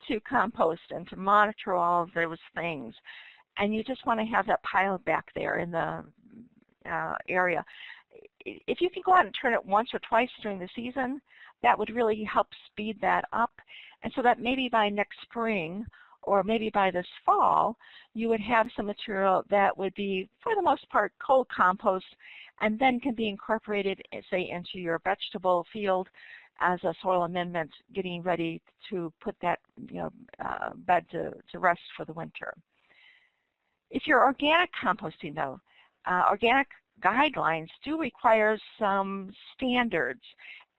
to compost and to monitor all of those things, and you just want to have that pile back there in the area, if you can go out and turn it once or twice during the season, that would really help speed that up. And so that maybe by next spring or maybe by this fall, you would have some material that would be, for the most part, cold compost, and then can be incorporated, say, into your vegetable field as a soil amendment, getting ready to put that bed to rest for the winter. If you're organic composting, though, organic guidelines do require some standards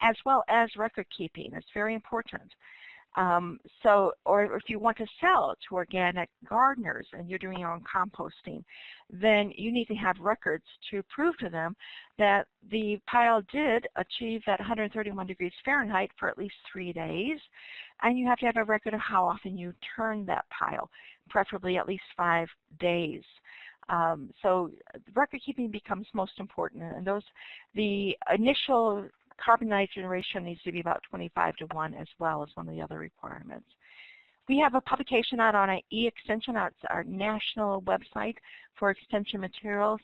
as well as record keeping. It's very important. Or if you want to sell to organic gardeners and you're doing your own composting, then you need to have records to prove to them that the pile did achieve that 131 degrees Fahrenheit for at least 3 days, and you have to have a record of how often you turn that pile, preferably at least 5 days. So record keeping becomes most important, and the initial carbon nitrogen ratio needs to be about 25:1 as well as one of the other requirements. We have a publication out on e-extension. It's our national website for extension materials.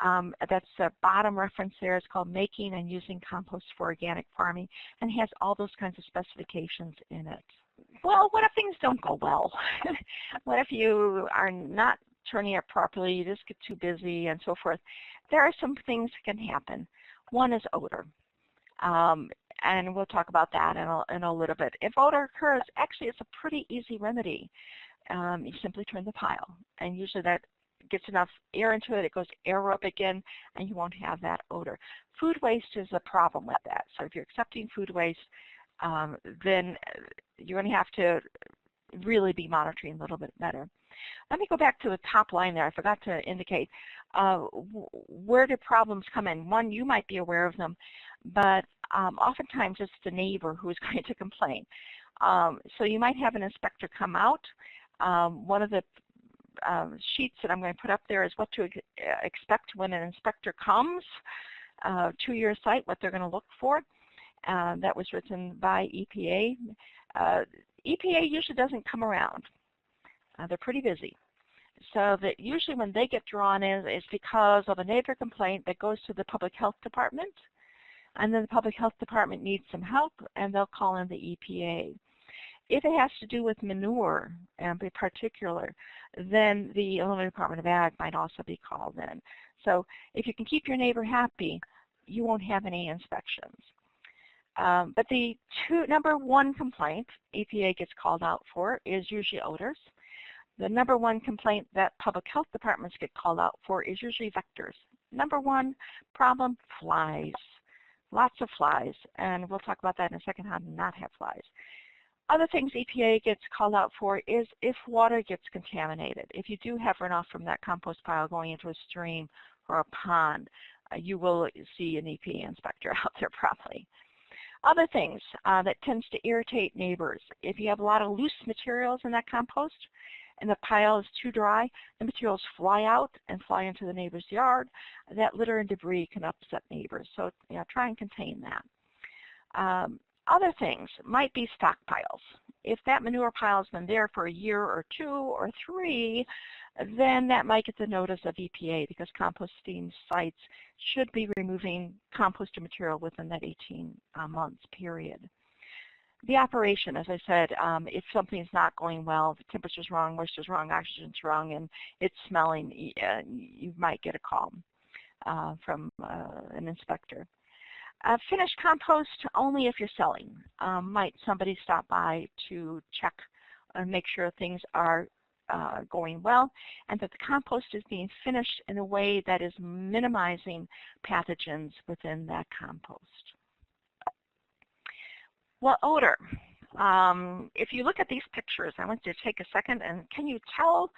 That's the bottom reference there. It's called Making and Using Compost for Organic Farming, and has all those kinds of specifications in it. Well, what if things don't go well? What if you are not turning it properly, you just get too busy and so forth? There are some things that can happen. One is odor. And we'll talk about that in a little bit. If odor occurs, actually it's a pretty easy remedy. You simply turn the pile, and usually that gets enough air into it, it goes aerobic in, and you won't have that odor. Food waste is a problem with that. So if you're accepting food waste, then you're going to have to really be monitoring a little bit better. Let me go back to the top line there. I forgot to indicate where do problems come in. One, you might be aware of them, but oftentimes it's the neighbor who's going to complain. So you might have an inspector come out. One of the sheets that I'm going to put up there is what to expect when an inspector comes to your site, what they're going to look for. That was written by EPA. EPA usually doesn't come around. They're pretty busy. So that usually when they get drawn in is because of a neighbor complaint that goes to the public health department, and then the public health department needs some help, and they'll call in the EPA. If it has to do with manure, in particular, then the Illinois Department of Ag might also be called in. So if you can keep your neighbor happy, you won't have any inspections. But the number one complaint EPA gets called out for is usually odors. The number one complaint that public health departments get called out for is usually vectors. Number one problem, flies. Lots of flies, and we'll talk about that in a second, how to not have flies. Other things EPA gets called out for is if water gets contaminated. If you do have runoff from that compost pile going into a stream or a pond, you will see an EPA inspector out there probably. Other things that tends to irritate neighbors. If you have a lot of loose materials in that compost and the pile is too dry, the materials fly out and fly into the neighbor's yard. That litter and debris can upset neighbors, so try and contain that. Other things might be stockpiles. If that manure pile has been there for a year or 2 or 3, then that might get the notice of EPA because composting sites should be removing composted material within that 18 months period. The operation, as I said, if something's not going well, the temperature's wrong, moisture's wrong, oxygen's wrong, and it's smelling, you might get a call from an inspector. Finished compost only if you're selling. Might somebody stop by to check and make sure things are going well and that the compost is being finished in a way that is minimizing pathogens within that compost. Well, odor. If you look at these pictures, I want you to take a second and can you tell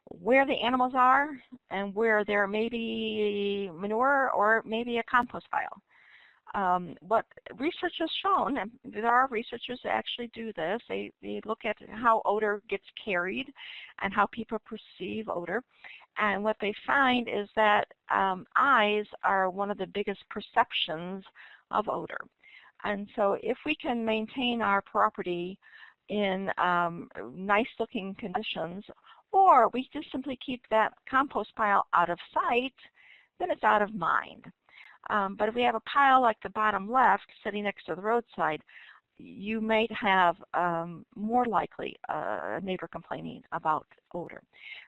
where the animals are and where there may be manure or maybe a compost pile? What research has shown, and there are researchers that actually do this, they look at how odor gets carried and how people perceive odor. And what they find is that eyes are one of the biggest perceptions of odor. And so if we can maintain our property in nice looking conditions, or we just simply keep that compost pile out of sight, then it's out of mind. But if we have a pile like the bottom left sitting next to the roadside, you might have more likely a neighbor complaining about odor.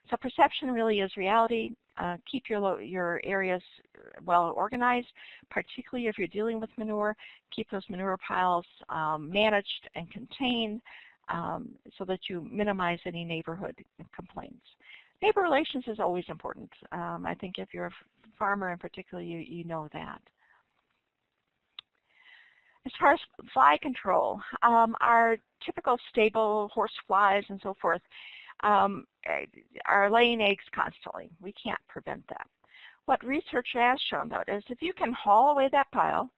So perception really is reality. Keep your areas well organized, particularly if you're dealing with manure. Keep those manure piles managed and contained so that you minimize any neighborhood complaints. Neighbor relations is always important. I think if you're a farmer in particular, you know that. As far as fly control, our typical stable horse flies and so forth are laying eggs constantly. We can't prevent that. What research has shown, though, is if you can haul away that pile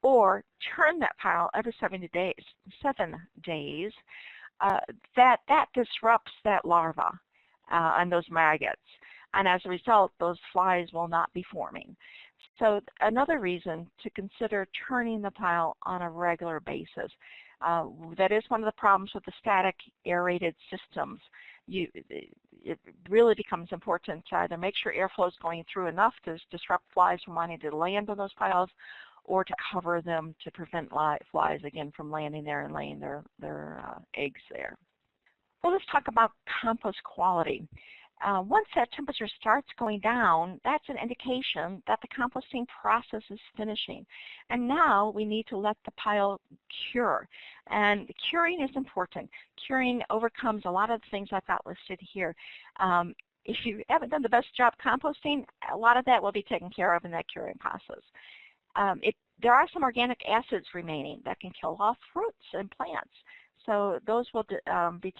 or turn that pile every 7 days, that disrupts that larva and those maggots. And as a result, those flies will not be forming. So another reason to consider turning the pile on a regular basis. That is one of the problems with the static aerated systems. It really becomes important to either make sure airflow is going through enough to disrupt flies from wanting to land on those piles or to cover them to prevent flies, again, from landing there and laying their eggs there. Well, let's talk about compost quality. Once that temperature starts going down, that's an indication that the composting process is finishing. And now we need to let the pile cure. And curing is important. Curing overcomes a lot of the things I've got listed here. If you haven't done the best job composting, a lot of that will be taken care of in that curing process. There are some organic acids remaining that can kill off fruits and plants. So those will be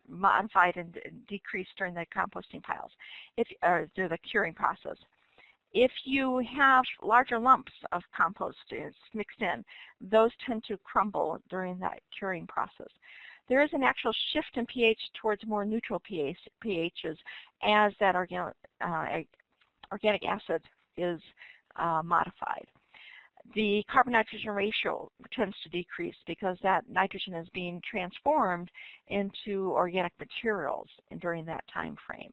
modified and decreased during the composting piles, through the curing process. If you have larger lumps of compost mixed in, those tend to crumble during that curing process. There is an actual shift in pH towards more neutral pHs as that organic acid is modified. The carbon-nitrogen ratio tends to decrease because that nitrogen is being transformed into organic materials during that time frame.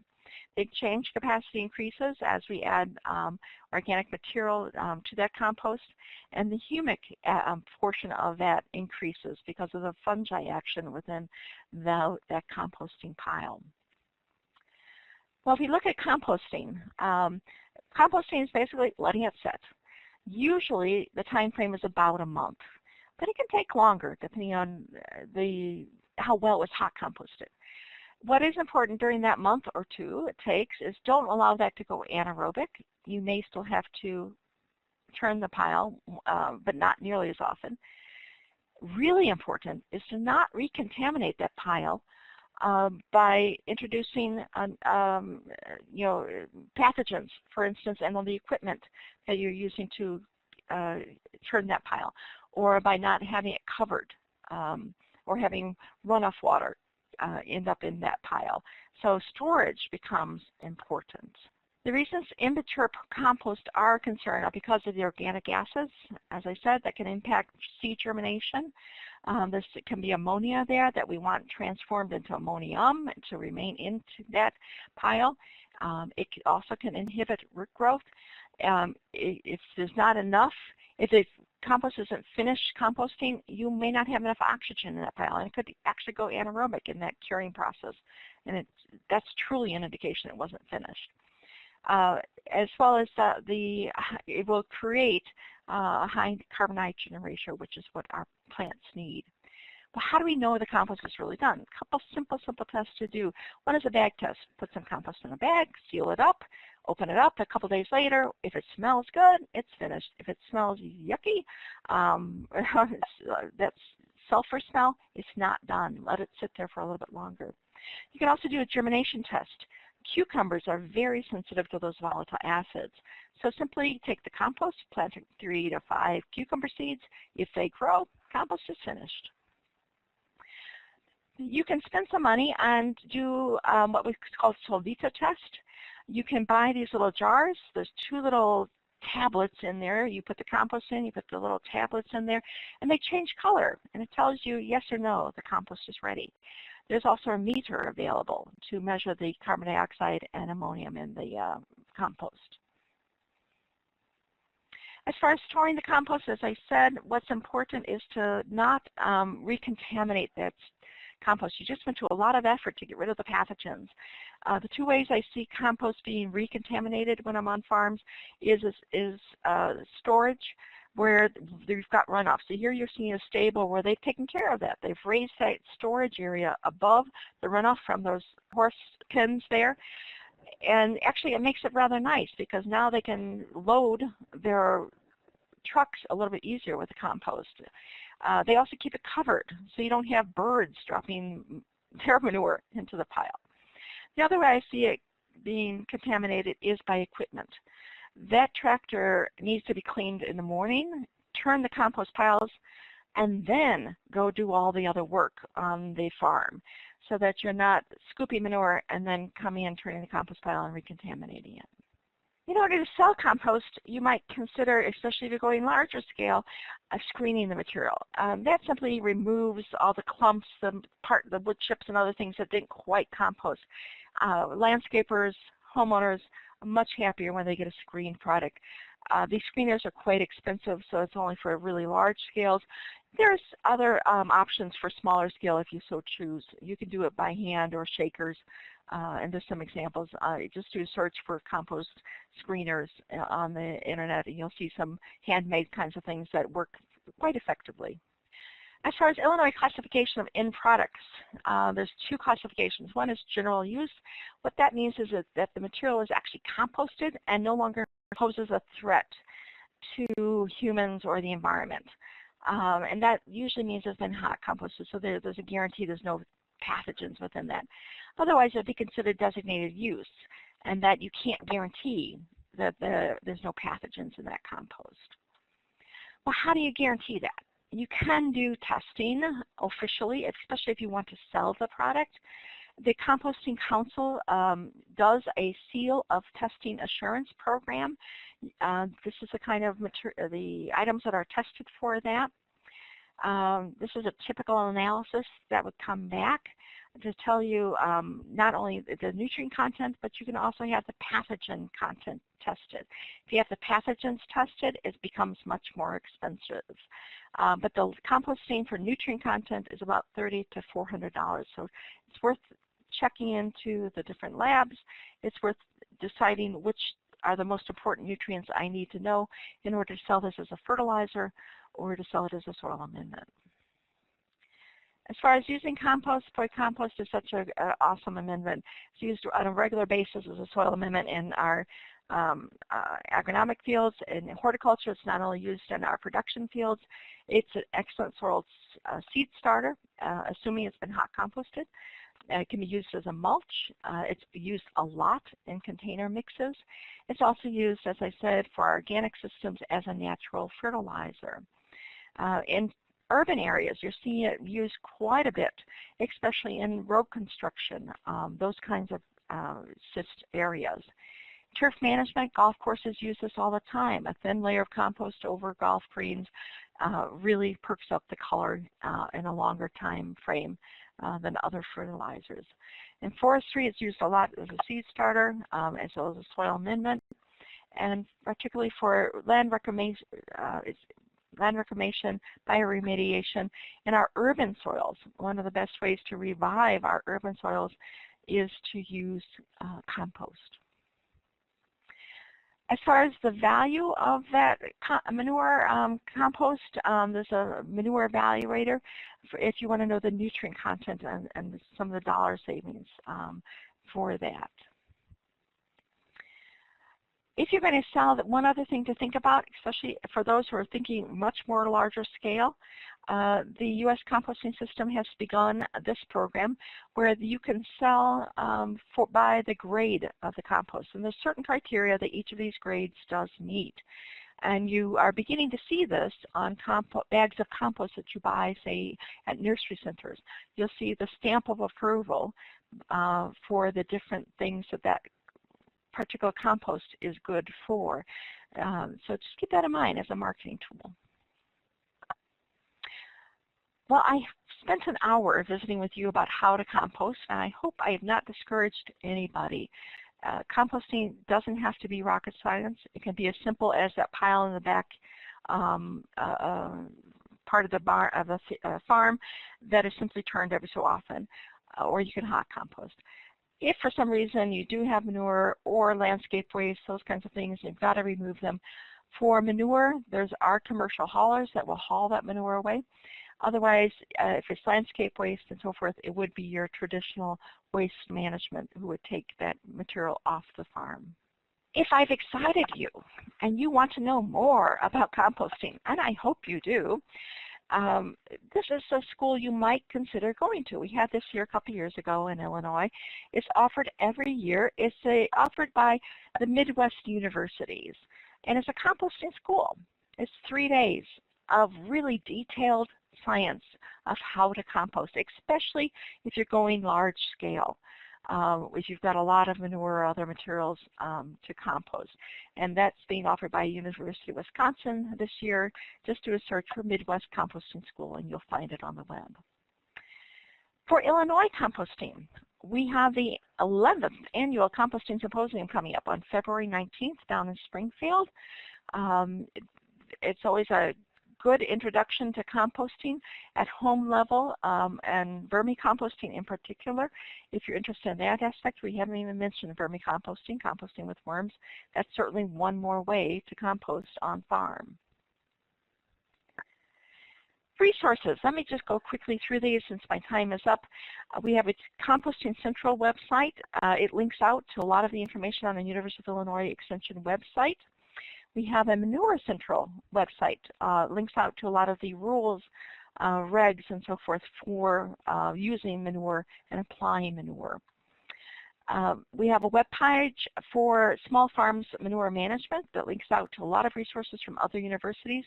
Big change capacity increases as we add organic material to that compost, and the humic portion of that increases because of the fungi action within that composting pile. Well, if we look at composting, composting is basically letting it set. Usually the time frame is about a month, but it can take longer depending on how well it was hot composted. What is important during that month or two it takes is don't allow that to go anaerobic. You may still have to turn the pile, but not nearly as often. Really important is to not recontaminate that pile by introducing pathogens, for instance, and on the equipment that you're using to turn that pile, or by not having it covered, or having runoff water end up in that pile. So storage becomes important. The reasons immature compost are a concern are because of the organic acids, as I said, that can impact seed germination. This can be ammonia there that we want transformed into ammonium to remain into that pile. It also can inhibit root growth. If there's not enough, if the compost isn't finished composting, you may not have enough oxygen in that pile, and it could actually go anaerobic in that curing process, and that's truly an indication it wasn't finished. As well as it will create a high carbon-nitrogen ratio, which is what our plants need. But how do we know the compost is really done? A couple simple tests to do. One is a bag test. Put some compost in a bag, seal it up, open it up a couple days later. If it smells good, it's finished. If it smells yucky, that sulfur smell, it's not done. Let it sit there for a little bit longer. You can also do a germination test. Cucumbers are very sensitive to those volatile acids. So simply take the compost, plant 3 to 5 cucumber seeds. If they grow, compost is finished. You can spend some money and do what we call solvita test. You can buy these little jars. There's 2 little tablets in there. You put the compost in, you put the little tablets in there, and they change color. And it tells you yes or no, the compost is ready. There's also a meter available to measure the carbon dioxide and ammonium in the compost. As far as storing the compost, as I said, what's important is to not recontaminate that compost. You just went to a lot of effort to get rid of the pathogens. The 2 ways I see compost being recontaminated when I'm on farms is storage, where they've got runoff. So here you're seeing a stable where they've taken care of that. They've raised that storage area above the runoff from those horse pens there. And actually it makes it rather nice because now they can load their trucks a little bit easier with the compost. They also keep it covered so you don't have birds dropping their manure into the pile. The other way I see it being contaminated is by equipment. That tractor needs to be cleaned in the morning, turn the compost piles, and then go do all the other work on the farm so that you're not scooping manure and then coming in, turning the compost pile and recontaminating it. In order to sell compost, you might consider, especially if you're going larger scale, screening the material. That simply removes all the clumps, the wood chips and other things that didn't quite compost. Landscapers, homeowners, are much happier when they get a screened product. These screeners are quite expensive, so it's only for really large scales. There's other options for smaller scale if you so choose. You can do it by hand or shakers, and there's some examples. Just do a search for compost screeners on the internet, and you'll see some handmade kinds of things that work quite effectively. As far as Illinois classification of end products, there's 2 classifications. One is general use. What that means is that the material is actually composted and no longer poses a threat to humans or the environment. And that usually means it's been hot composted, so there's a guarantee there's no pathogens within that. Otherwise, it would be considered designated use, and that you can't guarantee that there's no pathogens in that compost. Well, how do you guarantee that? You can do testing officially, especially if you want to sell the product. The Composting Council does a seal of testing assurance program. This is the kind of the items that are tested for that. This is a typical analysis that would come back to tell you not only the nutrient content, but you can also have the pathogen content tested. If you have the pathogens tested, it becomes much more expensive. But the composting for nutrient content is about $30 to $400, so it's worth checking into the different labs. It's worth deciding which are the most important nutrients I need to know in order to sell this as a fertilizer or to sell it as a soil amendment. As far as using compost, boy, compost is such an awesome amendment. It's used on a regular basis as a soil amendment in our agronomic fields. In horticulture, it's not only used in our production fields, it's an excellent soil seed starter, assuming it's been hot composted. It can be used as a mulch. It's used a lot in container mixes. It's also used, as I said, for organic systems as a natural fertilizer. In urban areas, you're seeing it used quite a bit, especially in road construction, those kinds of areas. Turf management, golf courses use this all the time. A thin layer of compost over golf greens really perks up the color in a longer time frame than other fertilizers. In forestry, it's used a lot as a seed starter as well as a soil amendment, and particularly for land reclamation, bioremediation in our urban soils. One of the best ways to revive our urban soils is to use compost. As far as the value of that manure compost, there's a manure evaluator if you want to know the nutrient content and some of the dollar savings for that. If you're going to sell, one other thing to think about, especially for those who are thinking much more larger scale, the U.S. composting system has begun this program where you can sell by the grade of the compost. And there's certain criteria that each of these grades does meet. And you are beginning to see this on bags of compost that you buy, say, at nursery centers. You'll see the stamp of approval for the different things that particular compost is good for. So just keep that in mind as a marketing tool. Well, I spent an hour visiting with you about how to compost, and I hope I have not discouraged anybody. Composting doesn't have to be rocket science. It can be as simple as that pile in the back part of the farm that is simply turned every so often, or you can hot compost. If for some reason you do have manure or landscape waste, those kinds of things, you've got to remove them. For manure, there's our commercial haulers that will haul that manure away. Otherwise, if it's landscape waste and so forth, it would be your traditional waste management who would take that material off the farm. If I've excited you and you want to know more about composting, and I hope you do, this is a school you might consider going to. We had this here a couple years ago in Illinois. It's offered every year. It's offered by the Midwest universities, and it's a composting school. It's 3 days of really detailed science of how to compost, especially if you're going large scale, if you've got a lot of manure or other materials to compost. And that's being offered by University of Wisconsin this year. Just do a search for Midwest Composting School and you'll find it on the web. For Illinois composting, we have the 11th annual Composting Symposium coming up on February 19th down in Springfield. It's always a good introduction to composting at home level and vermicomposting in particular. If you're interested in that aspect, we haven't even mentioned vermicomposting, composting with worms. That's certainly one more way to compost on farm. Resources. Let me just go quickly through these since my time is up. We have a Composting Central website. It links out to a lot of the information on the University of Illinois Extension website. We have a Manure Central website, links out to a lot of the rules, regs, and so forth for using manure and applying manure. We have a web page for small farms manure management that links out to a lot of resources from other universities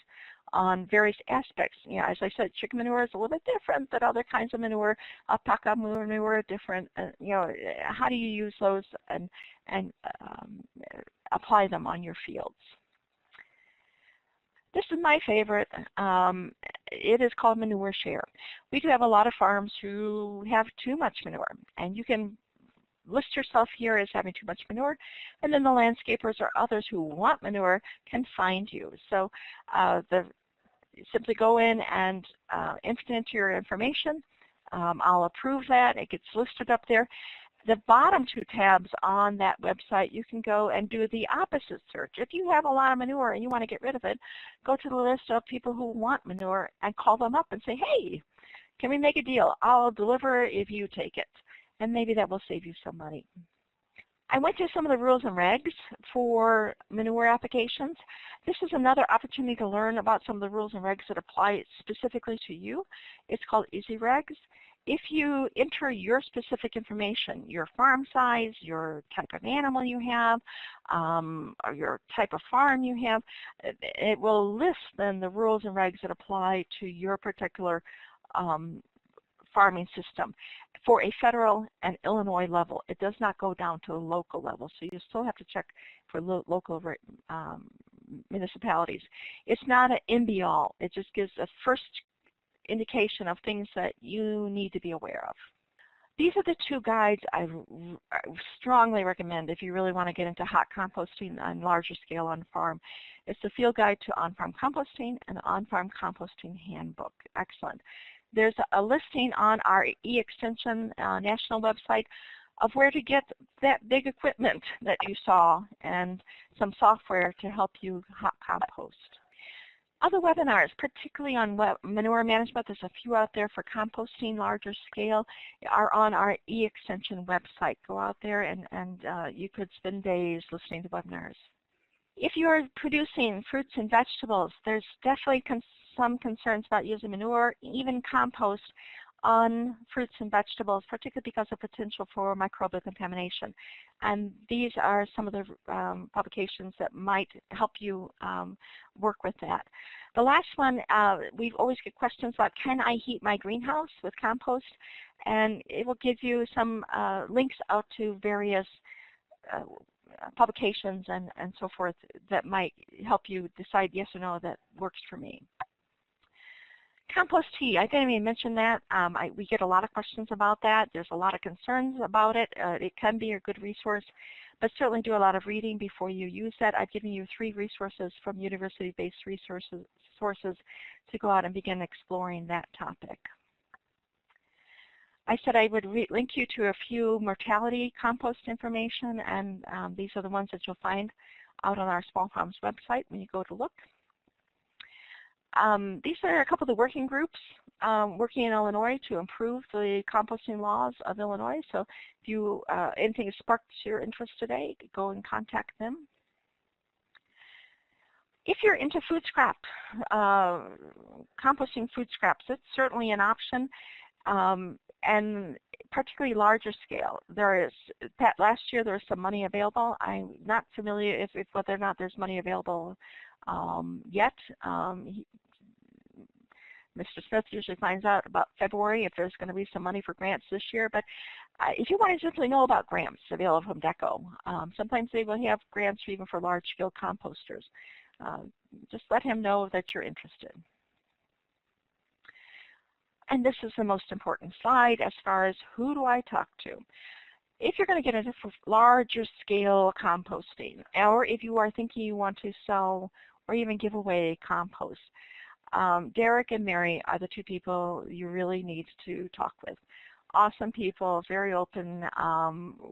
on various aspects. You know, as I said, chicken manure is a little bit different than other kinds of manure. Alpaca manure are different. You know, how do you use those and apply them on your fields? This is my favorite. It is called Manure Share. We do have a lot of farms who have too much manure, and you can list yourself here as having too much manure, and then the landscapers or others who want manure can find you. So simply go in and enter into your information. I'll approve that. It gets listed up there. The bottom two tabs on that website, you can go and do the opposite search. If you have a lot of manure and you want to get rid of it, go to the list of people who want manure and call them up and say, hey, can we make a deal? I'll deliver if you take it. And maybe that will save you some money. I went through some of the rules and regs for manure applications. This is another opportunity to learn about some of the rules and regs that apply specifically to you. It's called Easy Regs. If you enter your specific information, your farm size, your type of animal you have, or your type of farm you have, it will list then the rules and regs that apply to your particular farming system for a federal and Illinois level. It does not go down to a local level, so you still have to check for local municipalities. It's not an end-be-all. It just gives a first indication of things that you need to be aware of. These are the two guides I strongly recommend if you really want to get into hot composting on larger scale on farm. It's the Field Guide to On-Farm Composting and the On-Farm Composting Handbook. Excellent. There's a listing on our e-extension national website of where to get that big equipment that you saw and some software to help you hot compost. Other webinars, particularly on manure management, there's a few out there for composting larger scale, are on our e-extension website. Go out there and you could spend days listening to webinars. If you're producing fruits and vegetables, there's definitely some concerns about using manure, even compost, on fruits and vegetables, particularly because of potential for microbial contamination. And these are some of the publications that might help you work with that. The last one, we always get questions about, can I heat my greenhouse with compost? And it will give you some links out to various publications and so forth that might help you decide yes or no, that works for me. Compost tea, I didn't even mention that. We get a lot of questions about that. There's a lot of concerns about it. It can be a good resource, but certainly do a lot of reading before you use that. I've given you 3 resources from university-based resources to go out and begin exploring that topic. I said I would link you to a few mortality compost information, and these are the ones that you'll find out on our Small Farms website when you go to look. These are a couple of the working groups working in Illinois to improve the composting laws of Illinois. So if you anything has sparked your interest today, go and contact them. If you're into food scrap, composting food scraps, it's certainly an option, and particularly larger scale. There is, last year there was some money available. I'm not familiar if whether or not there's money available yet. Mr. Smith usually finds out about February if there's going to be some money for grants this year. But if you want to simply know about grants available from DECO, sometimes they will have grants even for large-scale composters. Just let him know that you're interested. And this is the most important slide as far as who do I talk to. If you're going to get into larger scale composting, or if you are thinking you want to sell or even give away compost, Derek and Mary are the 2 people you really need to talk with. Awesome people, very open,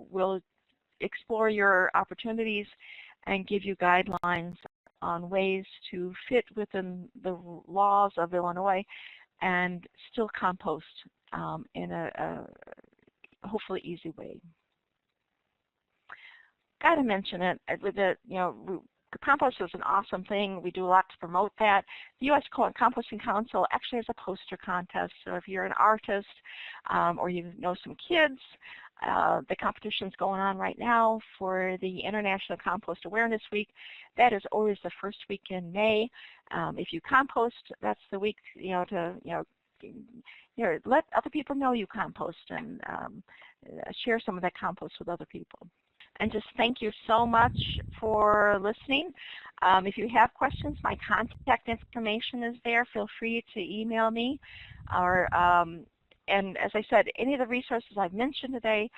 will explore your opportunities and give you guidelines on ways to fit within the laws of Illinois and still compost in a hopefully easy way. Got to mention it with the, compost is an awesome thing. We do a lot to promote that. The U.S. Composting Council actually has a poster contest. So if you're an artist or you know some kids, the competition's going on right now for the International Compost Awareness Week. That is always the first week in May. If you compost, that's the week to let other people know you compost and share some of that compost with other people. And just thank you so much for listening. If you have questions, my contact information is there. Feel free to email me. And as I said, any of the resources I've mentioned today,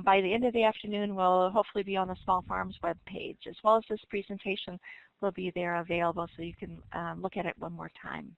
by the end of the afternoon, will hopefully be on the Small Farms webpage, as well as this presentation will be there available so you can look at it one more time.